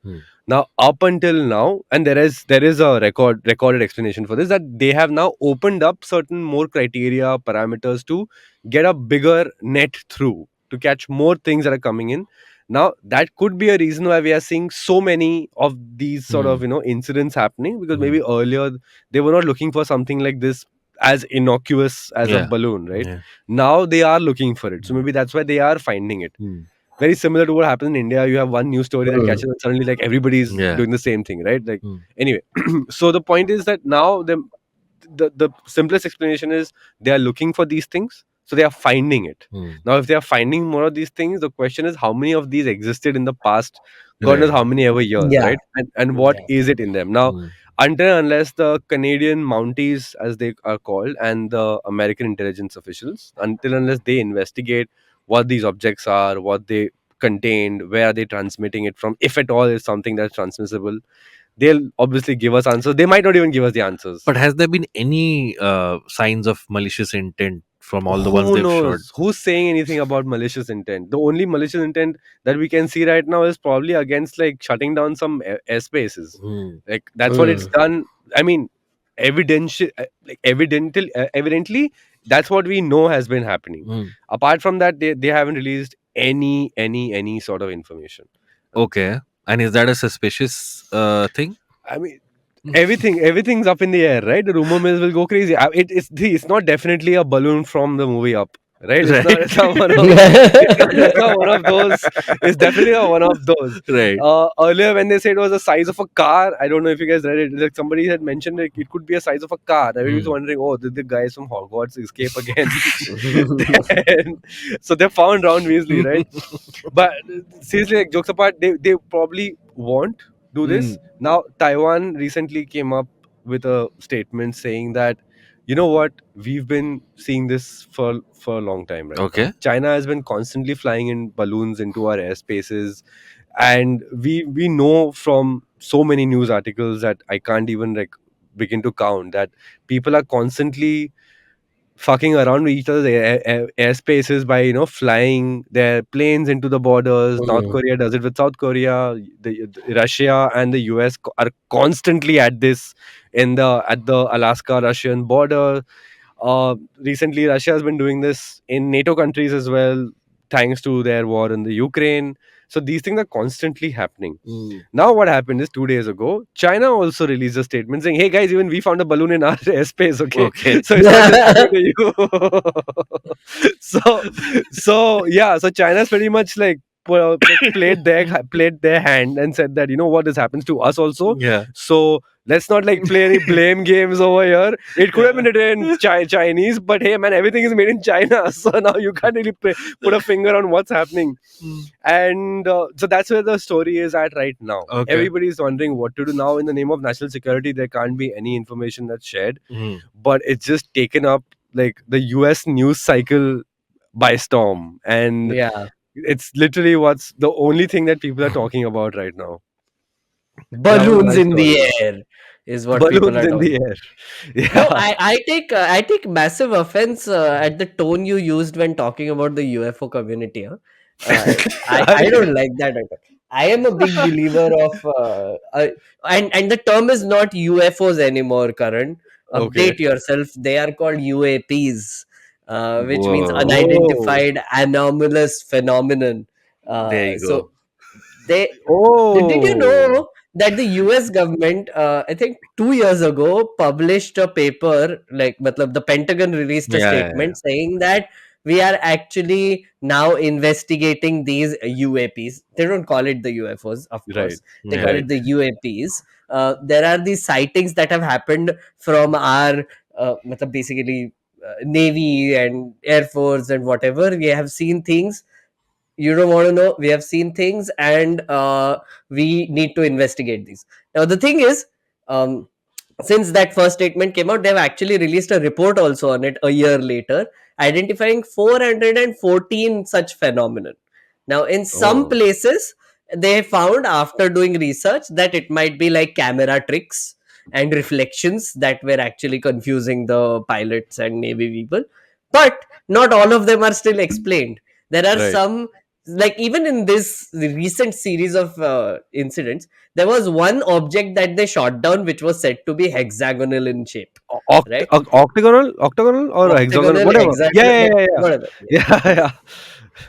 Now, up until now, and there is a recorded explanation for this, that they have now opened up certain more criteria, parameters, to get a bigger net through, to catch more things that are coming in. Now, that could be a reason why we are seeing so many of these sort of incidents happening, because maybe earlier they were not looking for something like this as innocuous as a Yeah. balloon, right? Yeah. Now they are looking for it, so maybe that's why they are finding it. Very similar to what happens in India. You have one news story that catches, and suddenly, like, everybody's Yeah. doing the same thing, right? Like, anyway, so the point is that now the simplest explanation is, they are looking for these things, so they are finding it. Now, if they are finding more of these things, the question is, how many of these existed in the past, God knows Right. how many ever years, Yeah. right? And what is it in them now? Until and unless the Canadian Mounties, as they are called, and the American intelligence officials, until and unless they investigate what these objects are, what they contained, where are they transmitting it from, if at all it's something that's transmissible, they'll obviously give us answers. They might not even give us the answers. But has there been any signs of malicious intent from all the ones Who they've shot? knows? Who's saying anything about malicious intent? The only malicious intent that we can see right now is probably against, like, shutting down some airspaces. Like, that's what it's done. I mean, evidently, that's what we know has been happening. Apart from that, they haven't released any sort of information. Okay. And is that a suspicious thing? I mean, everything's up in the air, right? The rumor mills will go crazy. It's not definitely a balloon from the movie Up, right? It's not one of it's not one of those. It's definitely not one of those. Right. Earlier, when they said it was the size of a car, I don't know if you guys read it. Like, somebody had mentioned, like, it could be a size of a car. Everybody was wondering, oh, did the guys from Hogwarts escape again? So they found Ron Weasley, right? But seriously, like, jokes apart, they probably won't do this. Now, Taiwan recently came up with a statement saying that, you know what, we've been seeing this for a long time, right? Okay. Now. China has been constantly flying in balloons into our airspaces, and we know from so many news articles that I can't even, like, begin to count, that people are constantly fucking around with each other's airspaces by, flying their planes into the borders. North Korea does it with South Korea. Russia and the US are constantly at this at the Alaska Russian border. Recently, Russia has been doing this in NATO countries as well, thanks to their war in the Ukraine. So these things are constantly happening. Now, what happened is, 2 days ago, China also released a statement saying, "Hey guys, even we found a balloon in our airspace." Okay. So it's not just happening to you. So yeah. So China's pretty much, like, played their hand and said that, you know what, this happens to us also. Yeah. So let's not like play any blame games over here. It could have been written in Chinese, but hey man, everything is made in China, so now you can't really put a finger on what's happening. And so that's where the story is at right now. Okay. Everybody's wondering what to do now. In the name of national security, there can't be any information that's shared, but it's just taken up like the US news cycle by storm, and Yeah. it's literally what's the only thing that people are talking about right now. That was Balloons my in the story. air is what people Balloons are in talking. the air. No, Yeah. I take massive offense at the tone you used when talking about the UFO community. Huh? I don't like that at all. I am a big believer of and the term is not UFOs anymore, Karan. Okay. Update yourself. They are called UAPs, which means Whoa. Oh. unidentified anomalous phenomenon. There you So go. they did you Oh. know that the US government, I think 2 years ago, published a paper, like, matlab, the Pentagon released a Yeah. statement saying that we are actually now investigating these UAPs. They don't call it the UFOs, of Right. course. They Yeah. call Right. it the UAPs. There are these sightings that have happened from our, matlab, basically, Navy and Air Force and whatever. We have seen things you don't want to know. We have seen things, and we need to investigate these. Now the thing is, um, since that first statement came out, they've actually released a report also on it a year later, identifying 414 such phenomenon. Now in some Oh. places, they found, after doing research, that it might be like camera tricks and reflections that were actually confusing the pilots and Navy people, but not all of them are still explained. There are Right. some, like, even in this recent series of incidents, there was one object that they shot down which was said to be hexagonal in shape, right? Octagonal or hexagonal, Octagonal, whatever. Yeah, hexagonal, yeah, but yeah, yeah. whatever. Yeah, Yes. yeah.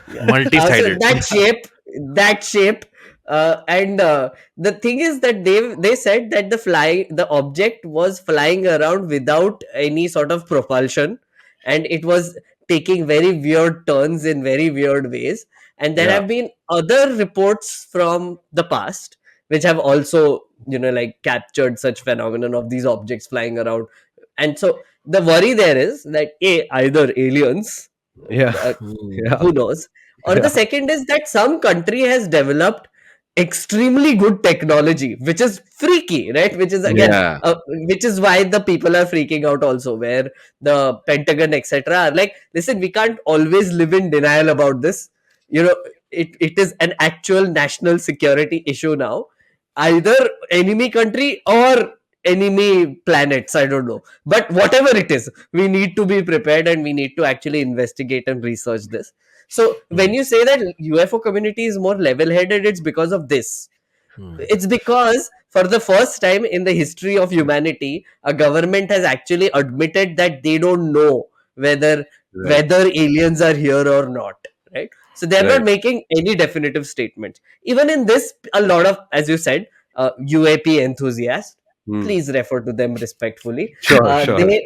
Yeah. So Multi-sided. that shape, and the thing is that they said that the object was flying around without any sort of propulsion, and it was taking very weird turns in very weird ways. And there Yeah. have been other reports from the past which have also, like, captured such phenomenon of these objects flying around. And so the worry there is that either aliens, Yeah. uh, Yeah. who knows, or the Yeah. second is that some country has developed extremely good technology which is freaky, right? Which is, again, Yeah. which is why the people are freaking out also, where the Pentagon, etc., are like, listen, we can't always live in denial about this. you know it is an actual national security issue now, either enemy country or enemy planets, I don't know, but whatever it is, we need to be prepared, and we need to actually investigate and research this. So when Hmm. you say that UFO community is more level headed, it's because of this. Hmm. It's because for the first time in the history of humanity, a government has actually admitted that they don't know whether Right. whether aliens are here or not, right? So they're not Right. making any definitive statements. Even in this, a lot of, as you said, UAP enthusiasts, Hmm. please refer to them respectfully. Sure. uh, Sure. they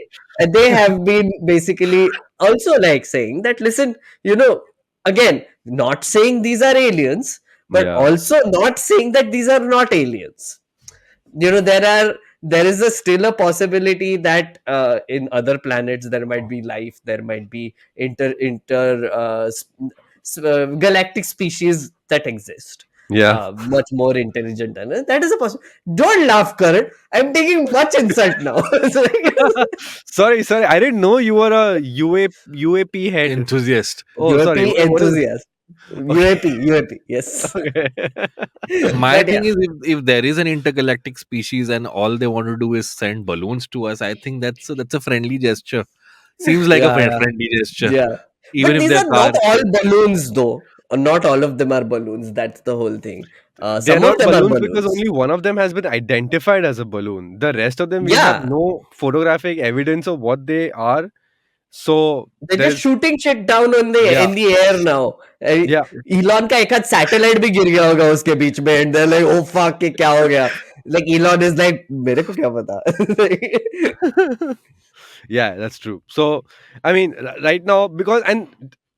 they have been basically also, like, saying that, listen, again, not saying these are aliens, but Yeah. also not saying that these are not aliens. There is still a possibility that in other planets there might be life, there might be inter galactic species that exist, Yeah. much more intelligent than us. That is a possibility. Don't laugh, Karan. I'm taking much insult now. It's like, Sorry. Sorry. I didn't know you were a UAP head. Enthusiast. Oh, sorry. UAP What is? enthusiast. Okay. UAP, yes. Okay. My But yeah, thing is, if there is an intergalactic species and all they want to do is send balloons to us, I think that's a friendly gesture. Seems like a yeah, yeah, friendly gesture, yeah. even But if these their are not car. all balloons, though. Not all of them are balloons. That's the whole thing. They're Some of not them are balloons because balloons. only one of them has been identified as a balloon. The rest of them, we have Yeah, no photographic evidence of what they are. So they're just there's, shooting shit down on the yeah, in the air now. yeah. Elon का एक आध satellite भी गिर गया होगा उसके बीच में, and they're like, oh fuck, ये क्या हो गया? Like, Elon is like, मेरे को क्या पता? Yeah, that's true. So, I mean, right now, because, and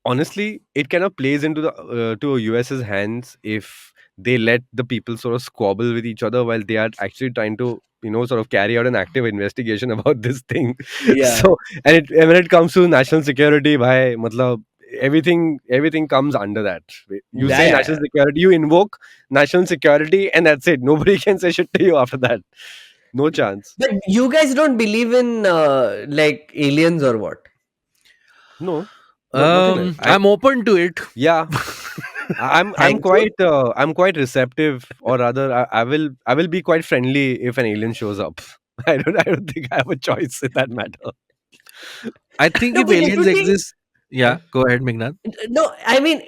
honestly, it kind of plays into the to US's hands if they let the people sort of squabble with each other while they are actually trying to, sort of carry out an active investigation about this thing. Yeah. So, and when it comes to national security, bhai, matlab, everything comes under that. You Yeah, say yeah, national yeah. security, you invoke national security, and that's it. Nobody can say shit to you after that. No chance. But you guys don't believe in like aliens or what? No, nothing like I. I'm open to it. Yeah, I'm Thank you. quite receptive, or rather, I will be quite friendly if an alien shows up. I don't think I have a choice in that matter. I think No, if but it aliens would be exist, yeah, go ahead, Meghnad. no. I mean,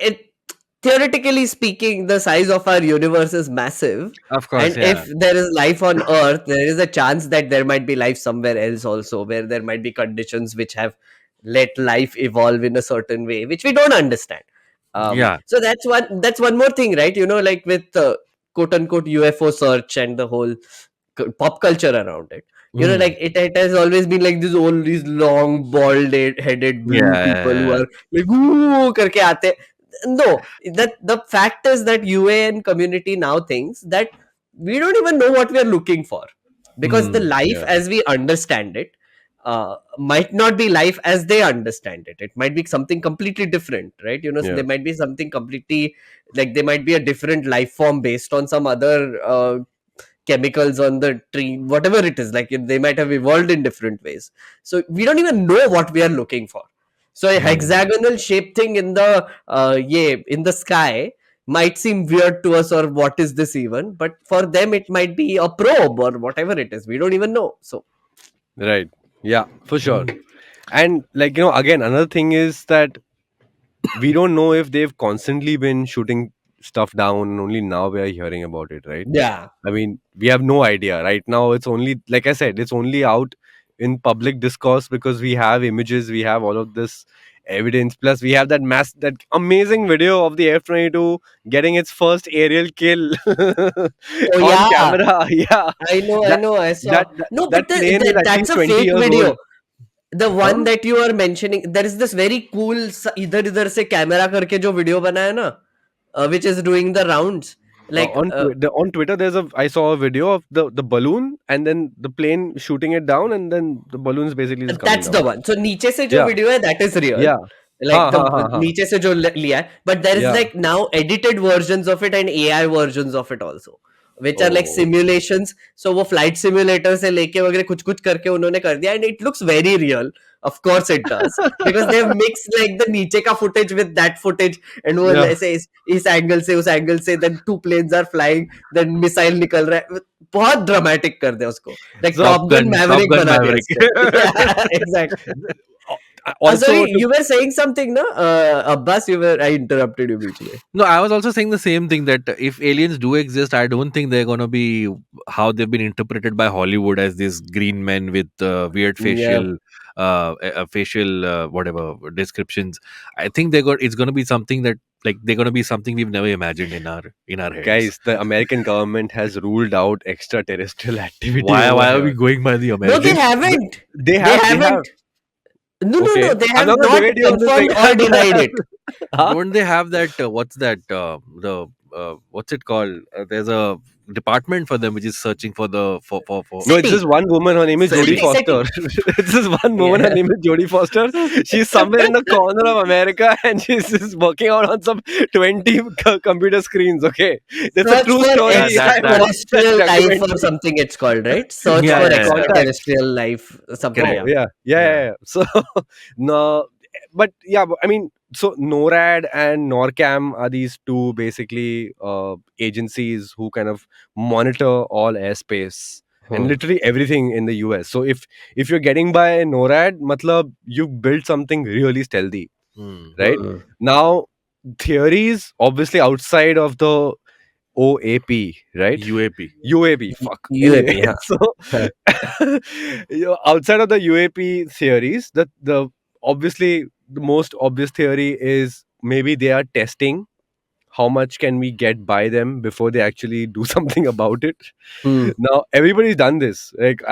theoretically speaking, the size of our universe is massive. Of course, And yeah. if there is life on Earth, there is a chance that there might be life somewhere else also, where there might be conditions which have let life evolve in a certain way, which we don't understand. Yeah. So that's one more thing, right? Like with quote unquote UFO search and the whole pop culture around it. Mm. Like it has always been like this all these long bald headed blue people who Yeah. are like ooh karke aate. No, that the fact is that UAN community now thinks that we don't even know what we are looking for, because the Mm. life Yeah, as we understand it might not be life as they understand it. It might be something completely different, right? So yeah, there might be something completely, like there might be a different life form based on some other chemicals on the tree, whatever it is. Like they might have evolved in different ways, so we don't even know what we are looking for. So a Mm. hexagonal shaped thing in the yeah, in the sky might seem weird to us, or what is this even, but for them it might be a probe or whatever it is. We don't even know. So right. Yeah, for sure. Mm. And like again, another thing is that we don't know if they've constantly been shooting stuff down, and only now we are hearing about it, right? yeah. I mean, we have no idea right now. It's only, like I said, it's only out in public discourse because we have images, we have all of this evidence, plus we have that amazing video of the F-22 getting its first aerial kill Oh on yeah, camera. Yeah, I that know, I saw. that that, No, but that plane is at that's least a 20 fake years old. video. The Huh? one that you are mentioning, there is this very cool इधर इधर से camera करके जो video बना है ना, which is doing the rounds. Like On Twitter, I saw a video of the balloon and then the plane shooting it down, and then the balloon is basically just coming that's the down. one. So नीचे से जो Yeah, video है, that is real. yeah, Like ha the ha ha ha, नीचे से जो लिया है, but there is yeah. like now edited versions of it and AI versions of it also, which are like Oh, simulations. So वो flight simulator से लेके वगैरह कुछ कुछ करके उन्होंने कर दिया, and it looks very real. Of course it does, because they have mixed like the नीचे का footage with that footage, and वो yeah. ऐसे इस एंगल से उस एंगल से, then two planes are flying, then missile निकल रहा है. बहुत dramatic कर दिया उसको, like So, Top Gun Top Maverick Gun बना दिया Maverick. इसको. Yeah, exactly. Sorry, also to you were saying something, no? Abbas, I interrupted you बीच में. No, I was also saying the same thing, that if aliens do exist, I don't think they're gonna be how they've been interpreted by Hollywood as these green men with weird Yeah. facial whatever descriptions. I think it's gonna be something that, like, they're gonna be something we've never imagined in our heads. guys, the American government has ruled out extraterrestrial activity over Why are we here. going by the No, they Americans? haven't. They They have. haven't. No, no, Okay, no. They I'm have not gonna not debate you on this thing. confirmed or denied it. Huh? Don't they have that? What's that? The what's it called? There's a department for them which is searching for the for. No, it's City. just one woman. Her name is Jodie City. Foster. City. It's just one woman. Her Yeah. name is Jodie Foster. She's somewhere in the corner of America and she's just working out on some 20 computer screens. Okay, it's a Search true for Yeah, story. I that. watched that extraterrestrial life or documentary. something it's called, right? Search Yeah, for yeah, yeah. Contact. extraterrestrial life, something, Oh Correct. yeah. yeah, yeah, Yeah. yeah, yeah. So no, but yeah, I mean, so NORAD and NORCAM are these two basically agencies who kind of monitor all airspace and Hmm. literally everything in the US. So if you're getting by NORAD, matlab you built something really stealthy, Hmm. right? Hmm. Now theories obviously outside of the OAP, right? UAP. UAP, fuck. Anyway, UAP, huh? so outside of the UAP theories, the obviously the most obvious theory is maybe they are testing how much can we get by them before they actually do something about it. Hmm. Now everybody's done this. Like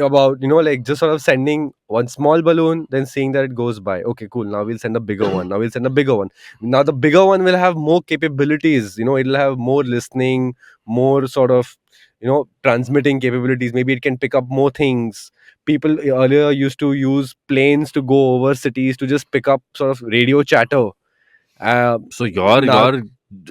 about, like just sort of sending one small balloon, then seeing that it goes by. Okay, cool. Now we'll send a bigger one. Now we'll send a bigger one. Now the bigger one will have more capabilities. It'll have more listening, more sort of, transmitting capabilities. Maybe it can pick up more things. People earlier used to use planes to go over cities to just pick up sort of radio chatter. So you're Now,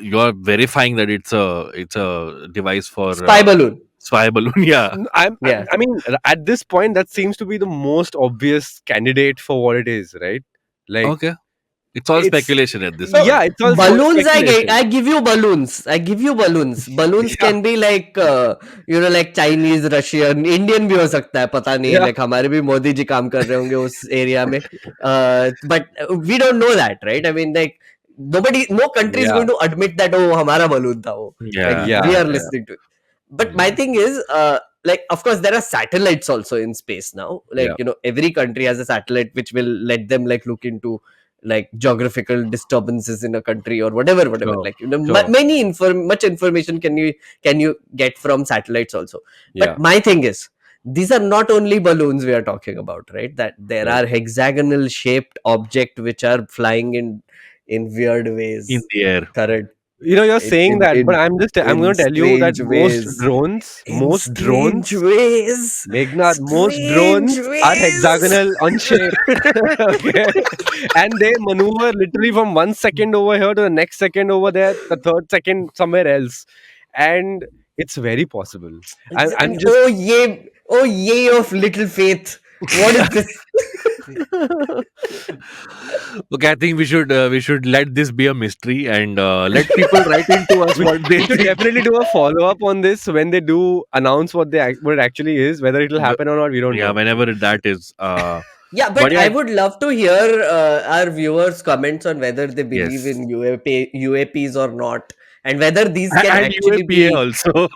you're verifying that it's a device for Spy balloon. spy balloon. Yeah. Yeah. I mean, at this point, that seems to be the most obvious candidate for what it is, right? Like, Okay. It's all it's speculation at this So point. yeah, it's all balloons, speculation. I give you balloons. I give you balloons. Balloons Yeah, can be like like Chinese, Russian, Indian भी हो सकता है, पता नहीं, yeah, like हमारे भी मोदी जी काम कर रहे होंगे उस area में. But we don't know that, right? I mean, like no country is yeah, going to admit that oh हमारा balloon था वो. Like Yeah. we yeah, are yeah. listening to it. But my Mhm. thing is, like of course there are satellites also in space now. Like Yeah. every country has a satellite which will let them like look into like geographical disturbances in a country or whatever Sure, like sure. much information can you get from satellites also. But Yeah, my thing is, these are not only balloons we are talking about, right? That there right. are hexagonal shaped object which are flying in weird In ways, the air. current You're in saying in that, but in, I'm in going to tell you that strange ways, in most strange drones, ways, Meghnad, most strange drones are ways. hexagonal on shape. Okay, and they maneuver literally from 1 second over here to the next second over there, the third second somewhere else, and it's very possible. I'm just Oh yay of little faith. What is this? Okay, I think we should let this be a mystery and let people write into us we, what they we should think. definitely do a follow up on this when they do announce what it actually is. Whether it'll Wh- happen or not, we don't Yeah, know. whenever that is. Yeah, But but yeah, I would love to hear our viewers' comments on whether they believe yes, in UAPs or not, and whether these can and actually UAPA be. also.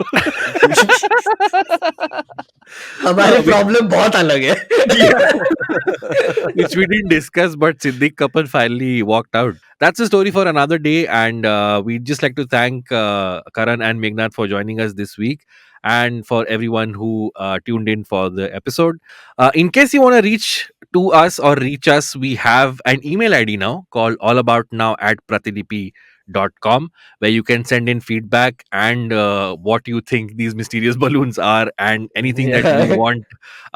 हमारे which, problem बहुत अलग yeah, है. which we didn't discuss, but Siddiq Kapan finally walked out. That's a story for another day, and we'd just like to thank Karan and Meghnad for joining us this week, and for everyone who tuned in for the episode. In case you want to reach to us or reach us, we have an email ID now called allaboutnow@pratilipi.com, where you can send in feedback and what you think these mysterious balloons are and anything that you Yeah. want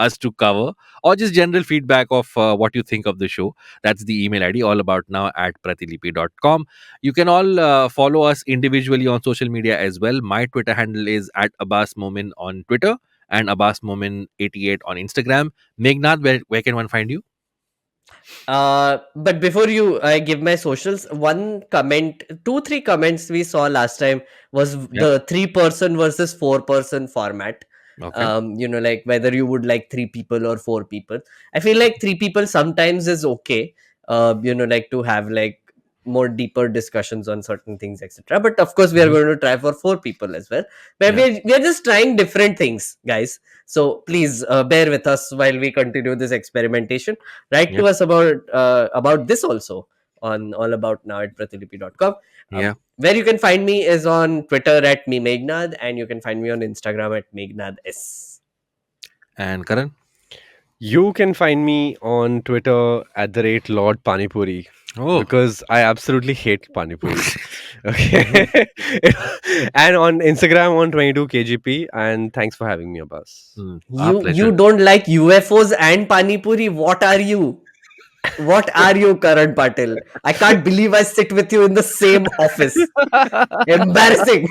us to cover, or just general feedback of what you think of the show. That's the email ID, allaboutnow@pratilipi.com. You can all follow us individually on social media as well. My Twitter handle is at Abbas Momin on Twitter and Abbas Momin88 on Instagram. Meghnad, where can one find you? But before I give my socials, one comment, two, three comments we saw last time was Yeah. the 3-person versus 4-person format. Okay. Like whether you would like 3 people or 4 people. I feel like 3 people sometimes is okay. Like to have like more deeper discussions on certain things, etc. But of course, we are Mhm. going to try for 4 people as well. Where Yeah. we are just trying different things, guys. So please bear with us while we continue this experimentation. Write Yeah. to us about this also on allaboutnow@pratilipi.com. Yeah. Where you can find me is on Twitter at me Meghnad, and you can find me on Instagram at Meghnad S. And Karan? You can find me on Twitter at the rate Lord Panipuri Oh. because I absolutely hate Panipuri. Okay. Mhm. And on Instagram on 22kgp. And thanks for having me, Abbas. Our You pleasure. don't like UFOs and Pani Puri? What are you? What are you, Karan Patil? I can't believe I sit with you in the same office. Embarrassing.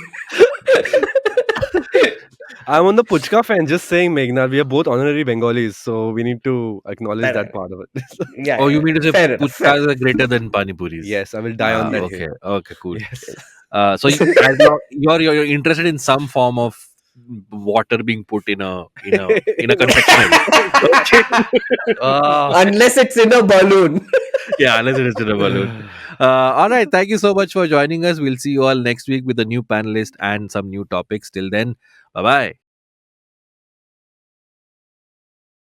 I'm on the Puchka fan, just saying, Meghna. We are both honorary Bengalis, so we need to acknowledge that Fair- part of it. yeah, Oh, you yeah, mean to say fair enough. puchkas are greater than pani puris? Yes, I will die on that Okay. hill. Okay. Cool. Yes. So as long you're interested in some form of water being put in a confectionery. Okay. Unless it's in a balloon. Yeah, unless it is in a balloon. All right. Thank you so much for joining us. We'll see you all next week with a new panelist and some new topics. Till then, bye bye.